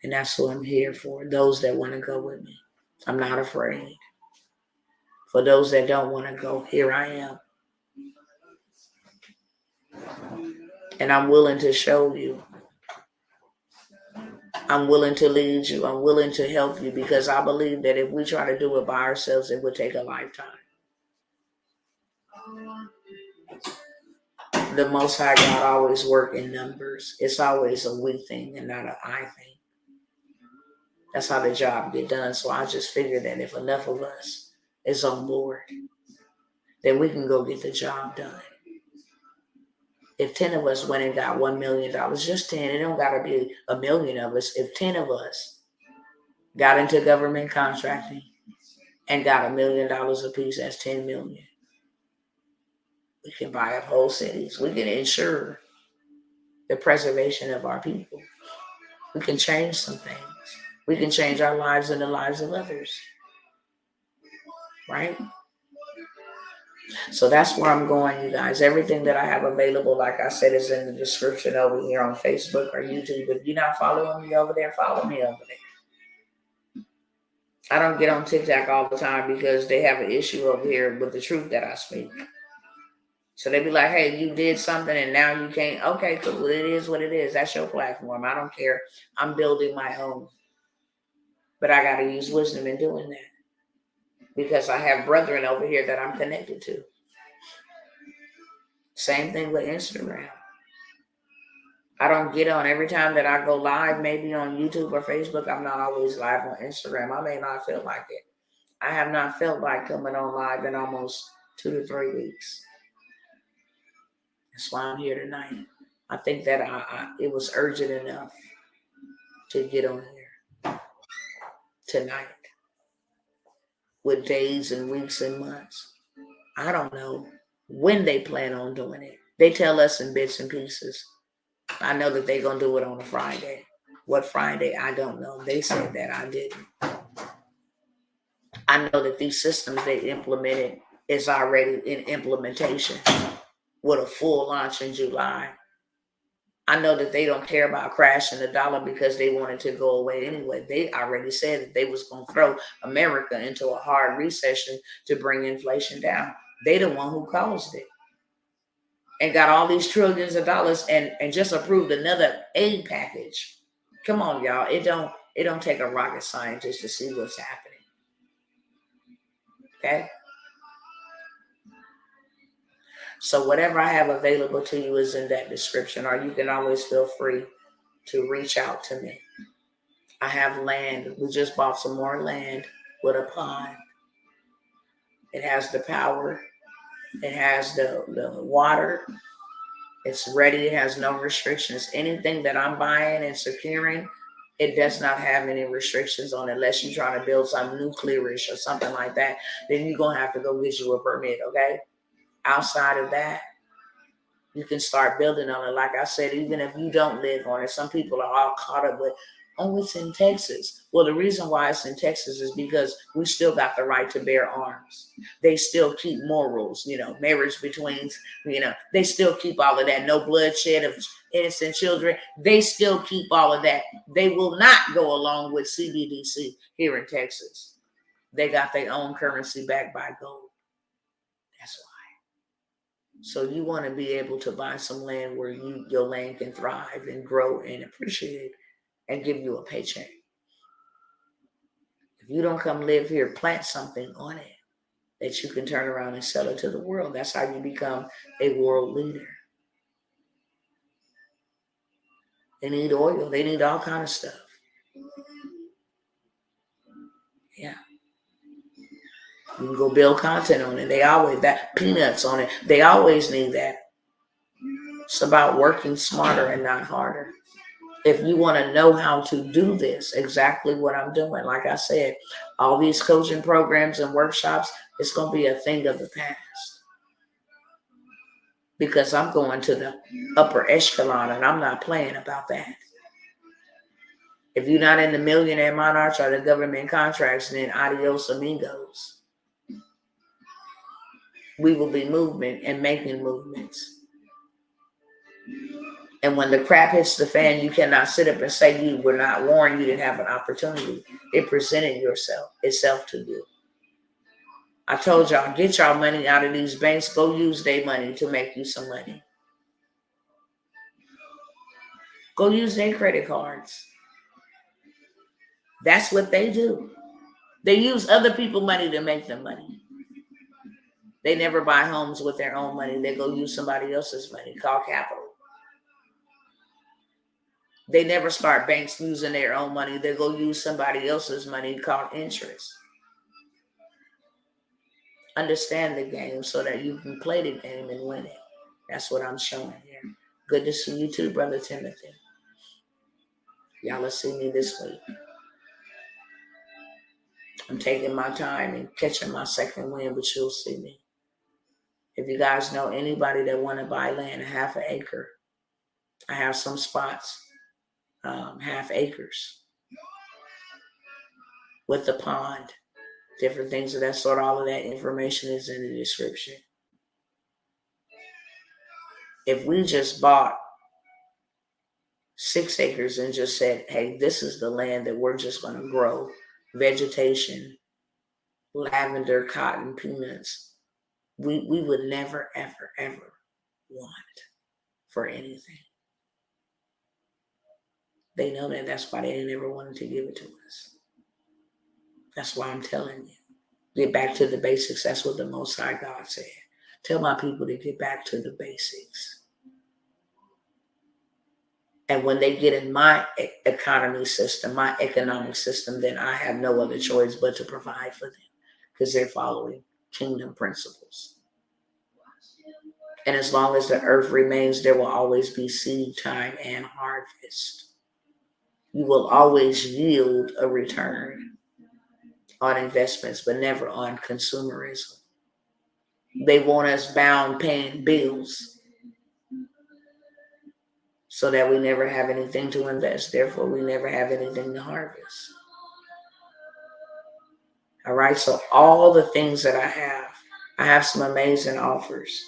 And that's what I'm here for. Those that want to go with me. I'm not afraid. For those that don't want to go, here I am. And I'm willing to show you I'm willing to lead you. I'm willing to help you, because I believe that if we try to do it by ourselves, it would take a lifetime. The Most High God always work in numbers. It's always a we thing and not an I thing. That's how the job get done. So I just figured that if enough of us is on board, then we can go get the job done. If 10 of us went and got $1 million, just 10, it don't got to be a million of us. If 10 of us got into government contracting and got $1 million apiece, that's 10 million. We can buy up whole cities. We can ensure the preservation of our people. We can change some things. We can change our lives and the lives of others. Right? So that's where I'm going, you guys. Everything that I have available, like I said, is in the description over here on Facebook or YouTube. If you're not following me over there, follow me over there. I don't get on TikTok all the time because they have an issue over here with the truth that I speak. So they be like, hey, you did something and now you can't. Okay, cool. It is what it is. That's your platform. I don't care. I'm building my own. But I got to use wisdom in doing that, because I have brethren over here that I'm connected to. Same thing with Instagram. I don't get on every time that I go live, maybe on YouTube or Facebook. I'm not always live on Instagram. I may not feel like it. I have not felt like coming on live in almost 2 to 3 weeks. That's why I'm here tonight. I think that it was urgent enough to get on here tonight, with days and weeks and months. I don't know when they plan on doing it. They tell us in bits and pieces. I know that they're going to do it on a Friday. What Friday? I don't know. They said that, I didn't. I know that these systems they implemented is already in implementation with a full launch in July. I know that they don't care about crashing the dollar because they wanted to go away anyway. They already said that they was going to throw America into a hard recession to bring inflation down. They the one who caused it and got all these trillions of dollars and just approved another aid package. Come on, y'all. It don't take a rocket scientist to see what's happening. Okay? So whatever I have available to you is in that description, or you can always feel free to reach out to me. I have land. We just bought some more land with a pond. It has the power. It has the water. It's ready. It has no restrictions. Anything that I'm buying and securing, it does not have any restrictions on it, unless you're trying to build something nuclear-ish or something like that. Then you're going to have to go get you a permit, okay? Outside of that, you can start building on it. Like I said, even if you don't live on it, some people are all caught up with, oh, it's in Texas. Well, the reason why it's in Texas is because we still got the right to bear arms. They still keep morals, marriage between, they still keep all of that. No bloodshed of innocent children. They still keep all of that. They will not go along with CBDC here in Texas. They got their own currency backed by gold. That's why. So you want to be able to buy some land where your land can thrive and grow and appreciate and give you a paycheck. If you don't come live here, plant something on it that you can turn around and sell it to the world. That's how you become a world leader. They need oil. They need all kind of stuff. Yeah. You can go build content on it. They always, that peanuts on it. They always need that. It's about working smarter and not harder. If you want to know how to do this, exactly what I'm doing, like I said, all these coaching programs and workshops, it's going to be a thing of the past. Because I'm going to the upper echelon and I'm not playing about that. If you're not in the Millionaire Monarch or the government contracts, then adios amigos. We will be moving and making movements. And when the crap hits the fan, you cannot sit up and say you were not warned, you didn't have an opportunity. It presented itself to you. I told y'all, get y'all money out of these banks. Go use their money to make you some money. Go use their credit cards. That's what they do. They use other people's money to make them money. They never buy homes with their own money. They go use somebody else's money, called capital. They never start banks using their own money. They go use somebody else's money, called interest. Understand the game so that you can play the game and win it. That's what I'm showing here. Good to see you too, Brother Timothy. Y'all will see me this week. I'm taking my time and catching my second win, but you'll see me. If you guys know anybody that want to buy land, a half an acre, I have some spots, half acres with the pond, different things of that sort. All of that information is in the description. If we just bought 6 acres and just said, hey, this is the land that we're just going to grow vegetation, lavender, cotton, peanuts, we would never, ever, ever want for anything. They know that. That's why they never wanted to give it to us. That's why I'm telling you. Get back to the basics. That's what the Most High God said. Tell my people to get back to the basics. And when they get in my economy system, my economic system, then I have no other choice but to provide for them because they're following kingdom principles. And as long as the earth remains, there will always be seed time and harvest. You will always yield a return on investments, but never on consumerism. They want us bound paying bills so that we never have anything to invest. Therefore, we never have anything to harvest. All right, so all the things that I have some amazing offers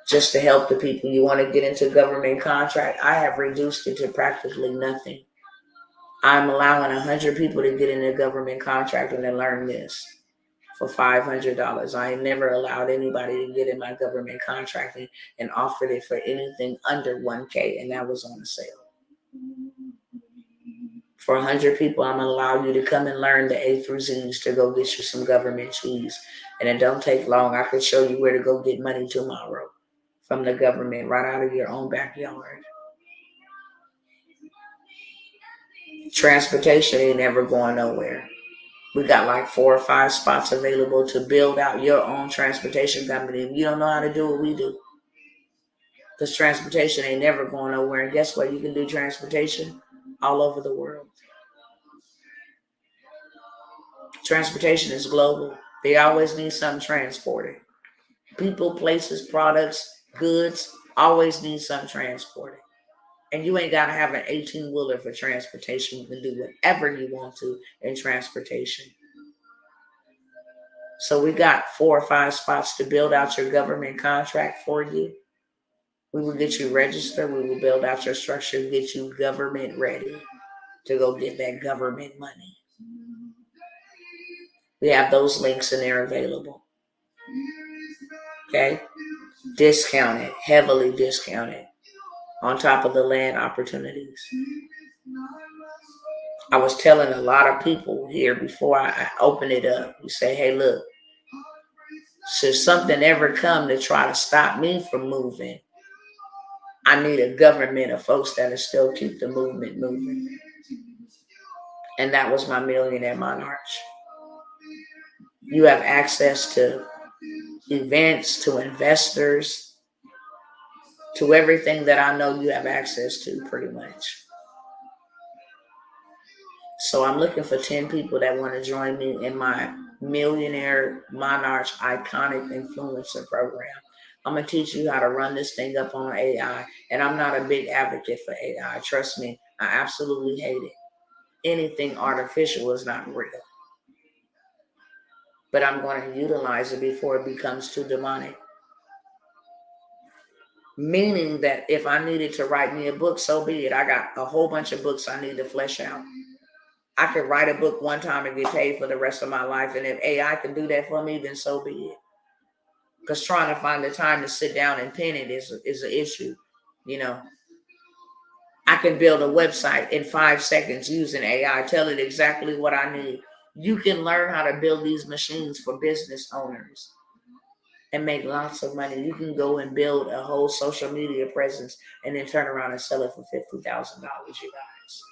just to help the people. You want to get into government contract? I have reduced it to practically nothing. I'm allowing 100 people to get into government contracting and learn this for $500. I ain't never allowed anybody to get in my government contracting and offered it for anything under $1K, and that was on a sale. For 100 people, I'm going to allow you to come and learn the A through Z's to go get you some government cheese. And it don't take long. I could show you where to go get money tomorrow from the government right out of your own backyard. Transportation ain't never going nowhere. We got like 4 or 5 spots available to build out your own transportation company. If you don't know how to do what we do, because transportation ain't never going nowhere. And guess what? You can do transportation all over the world. Transportation is global. They always need something transported. People, places, products, goods always need something transported. And you ain't got to have an 18-wheeler for transportation. You can do whatever you want to in transportation. So we got 4 or 5 spots to build out your government contract for you. We will get you registered. We will build out your structure, get you government ready to go get that government money. We have those links and they're available. Okay? Discounted, heavily discounted, on top of the land opportunities. I was telling a lot of people here before I open it up. You say, hey, look, should something ever come to try to stop me from moving, I need a government of folks that'll still keep the movement moving. And that was my Millionaire Monarch. You have access to events, to investors, to everything that I know you have access to pretty much. So I'm looking for 10 people that want to join me in my Millionaire Monarch Iconic Influencer program. I'm going to teach you how to run this thing up on AI. And I'm not a big advocate for AI. Trust me, I absolutely hate it. Anything artificial is not real. But I'm going to utilize it before it becomes too demonic. Meaning that if I needed to write me a book, so be it. I got a whole bunch of books I need to flesh out. I could write a book one time and get paid for the rest of my life. And if AI can do that for me, then so be it. Because trying to find the time to sit down and pen it is an issue. You know, I can build a website in 5 seconds using AI, tell it exactly what I need. You can learn how to build these machines for business owners and make lots of money. You can go and build a whole social media presence and then turn around and sell it for $50,000, you guys,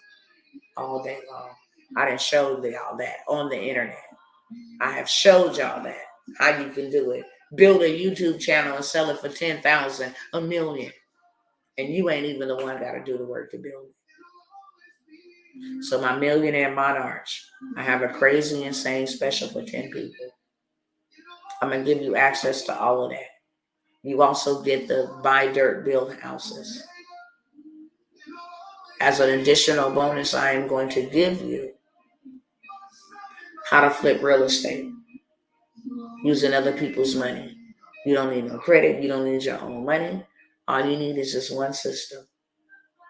all day long. I done showed y'all that on the internet. I have showed y'all that, how you can do it. Build a YouTube channel and sell it for 10,000, a million. And you ain't even the one got to do the work to build it. So my Millionaire Monarch, I have a crazy, insane special for 10 people. I'm going to give you access to all of that. You also get the buy dirt, build houses. As an additional bonus, I am going to give you how to flip real estate using other people's money. You don't need no credit. You don't need your own money. All you need is just one system.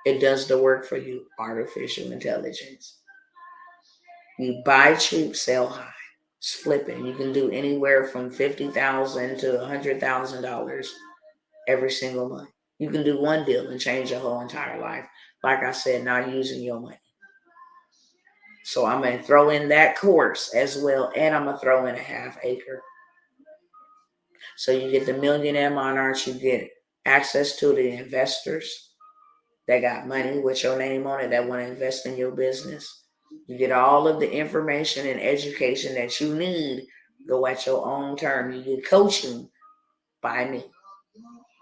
It does the work for you, artificial intelligence. You buy cheap, sell high. It's flipping. You can do anywhere from $50,000 to $100,000 every single month. You can do one deal and change your whole entire life. Like I said, not using your money. So I'm going to throw in that course as well, and I'm going to throw in a half acre. So you get the Millionaire Monarchs, you get access to the investors that got money with your name on it that want to invest in your business. You get all of the information and education that you need. Go at your own term. You get coaching by me,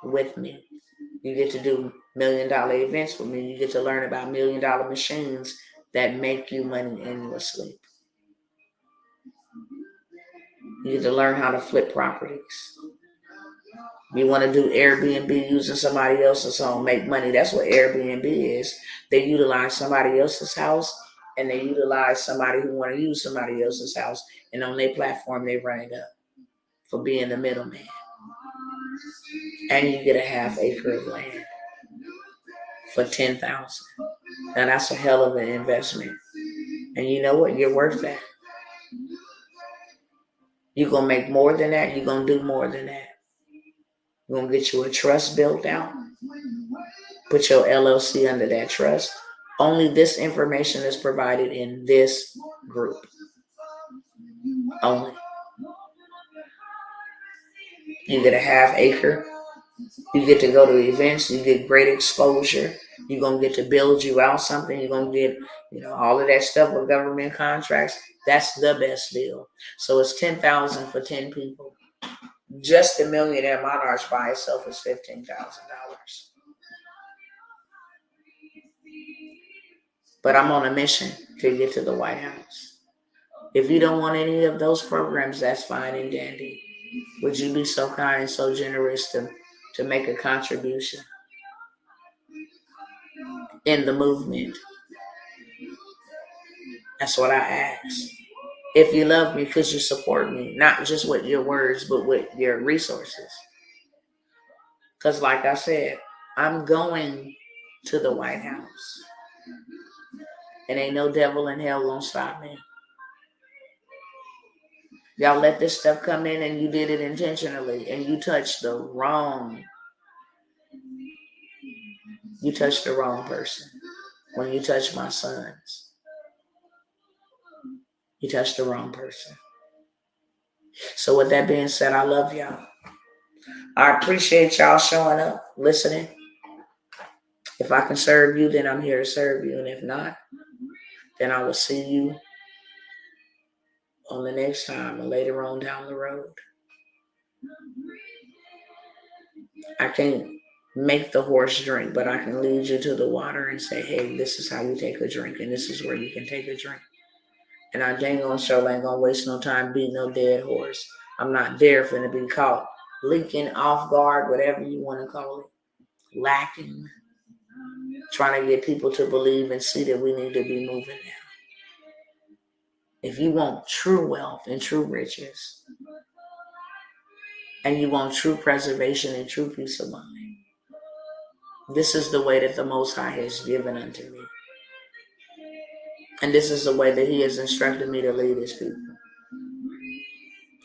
with me. You get to do $1 million events with me. You get to learn about $1 million machines that make you money in your sleep. You get to learn how to flip properties. You want to do Airbnb using somebody else's home, make money. That's what Airbnb is. They utilize somebody else's house, and they utilize somebody who want to use somebody else's house, and on their platform they run it up for being the middleman. And you get a half acre of land for $10,000. Now that's a hell of an investment. And you know what? You're worth that. You're gonna make more than that. You're gonna do more than that. You're gonna get you a trust built out. Put your LLC under that trust. Only this information is provided in this group. Only. You get a half acre. You get to go to events. You get great exposure. You're going to get to build you out something. You're going to get, all of that stuff with government contracts. That's the best deal. So it's $10,000 for 10 people. Just the Millionaire Monarch by itself is $15,000. But I'm on a mission to get to the White House. If you don't want any of those programs, that's fine and dandy. Would you be so kind and so generous to make a contribution in the movement? That's what I ask. If you love me, could you support me? Not just with your words, but with your resources. Because like I said, I'm going to the White House. And ain't no devil in hell gonna stop me. Y'all let this stuff come in and you did it intentionally and you touched the wrong person. When you touch my sons, you touched the wrong person. So with that being said, I love y'all. I appreciate y'all showing up, listening. If I can serve you, then I'm here to serve you. And if not, then I will see you on the next time or later on down the road. I can't make the horse drink, but I can lead you to the water and say, hey, this is how you take a drink, and this is where you can take a drink. And I dang on show ain't gonna waste no time beating no dead horse. I'm not there for to be caught leaking, off guard, whatever you want to call it, lacking, trying to get people to believe and see that we need to be moving now. If you want true wealth and true riches, and you want true preservation and true peace of mind, this is the way that the Most High has given unto me. And this is the way that He has instructed me to lead His people.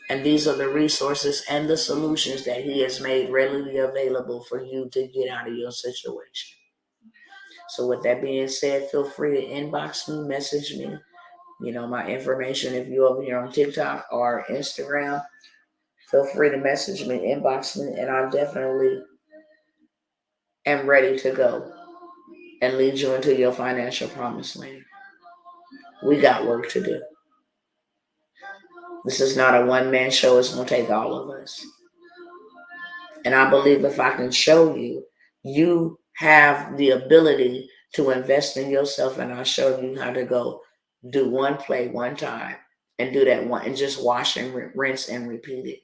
And these are the resources and the solutions that He has made readily available for you to get out of your situation. So with that being said, feel free to inbox me, message me. My information, if you're over here on TikTok or Instagram, feel free to message me, inbox me, and I definitely am ready to go and lead you into your financial promised land. We got work to do. This is not a one-man show. It's going to take all of us. And I believe if I can show you, you have the ability to invest in yourself, and I'll show you how to go do one play one time and do that one and just wash and rinse and repeat it.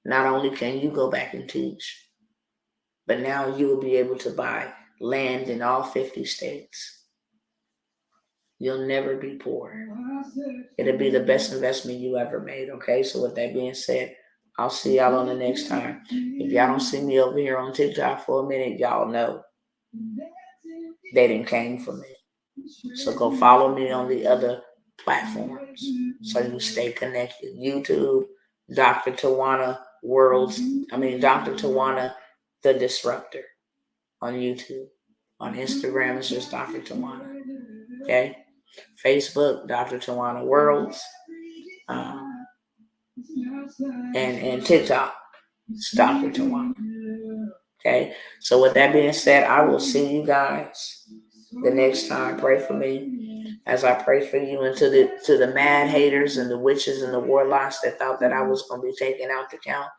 Not only can you go back and teach, but now you will be able to buy land in all 50 states. You'll never be poor. It'll be the best investment you ever made, okay? So with that being said, I'll see y'all on the next time. If y'all don't see me over here on TikTok for a minute, y'all know they didn't came for me. So go follow me on the other platforms so you stay connected. YouTube, Dr. Tawana Dr. Tawana the Disruptor on YouTube. On Instagram, it's just Dr. Tawana. Okay? Facebook, Dr. Tawana Worlds. And TikTok, it's Dr. Tawana. Okay? So with that being said, I will see you guys the next time. Pray for me as I pray for you, and to the mad haters and the witches and the warlocks that thought that I was going to be taken out the count.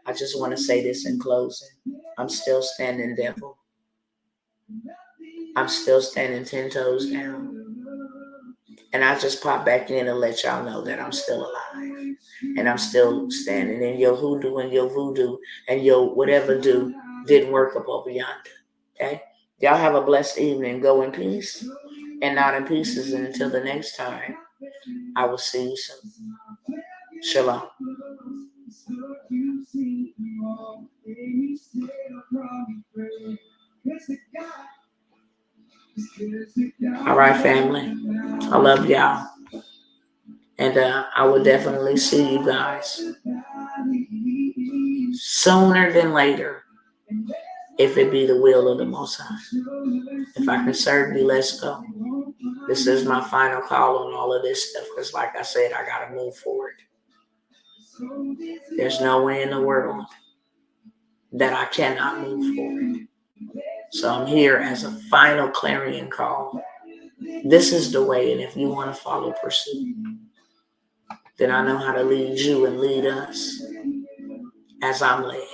I just want to say this in closing. I'm still standing, devil. I'm still standing 10 toes down. And I just pop back in and let y'all know that I'm still alive. And I'm still standing. And your hoodoo and your voodoo and your whatever do didn't work up over yonder. Okay? Y'all have a blessed evening. Go in peace and not in pieces. And until the next time, I will see you soon. Shalom. All right, family. I love y'all. And I will definitely see you guys sooner than later, if it be the will of the Most High. If I can serve you, let's go. This is my final call on all of this stuff, because like I said, I got to move forward. There's no way in the world that I cannot move forward. So I'm here as a final clarion call. This is the way, and if you want to follow, pursue, then I know how to lead you and lead us as I'm led.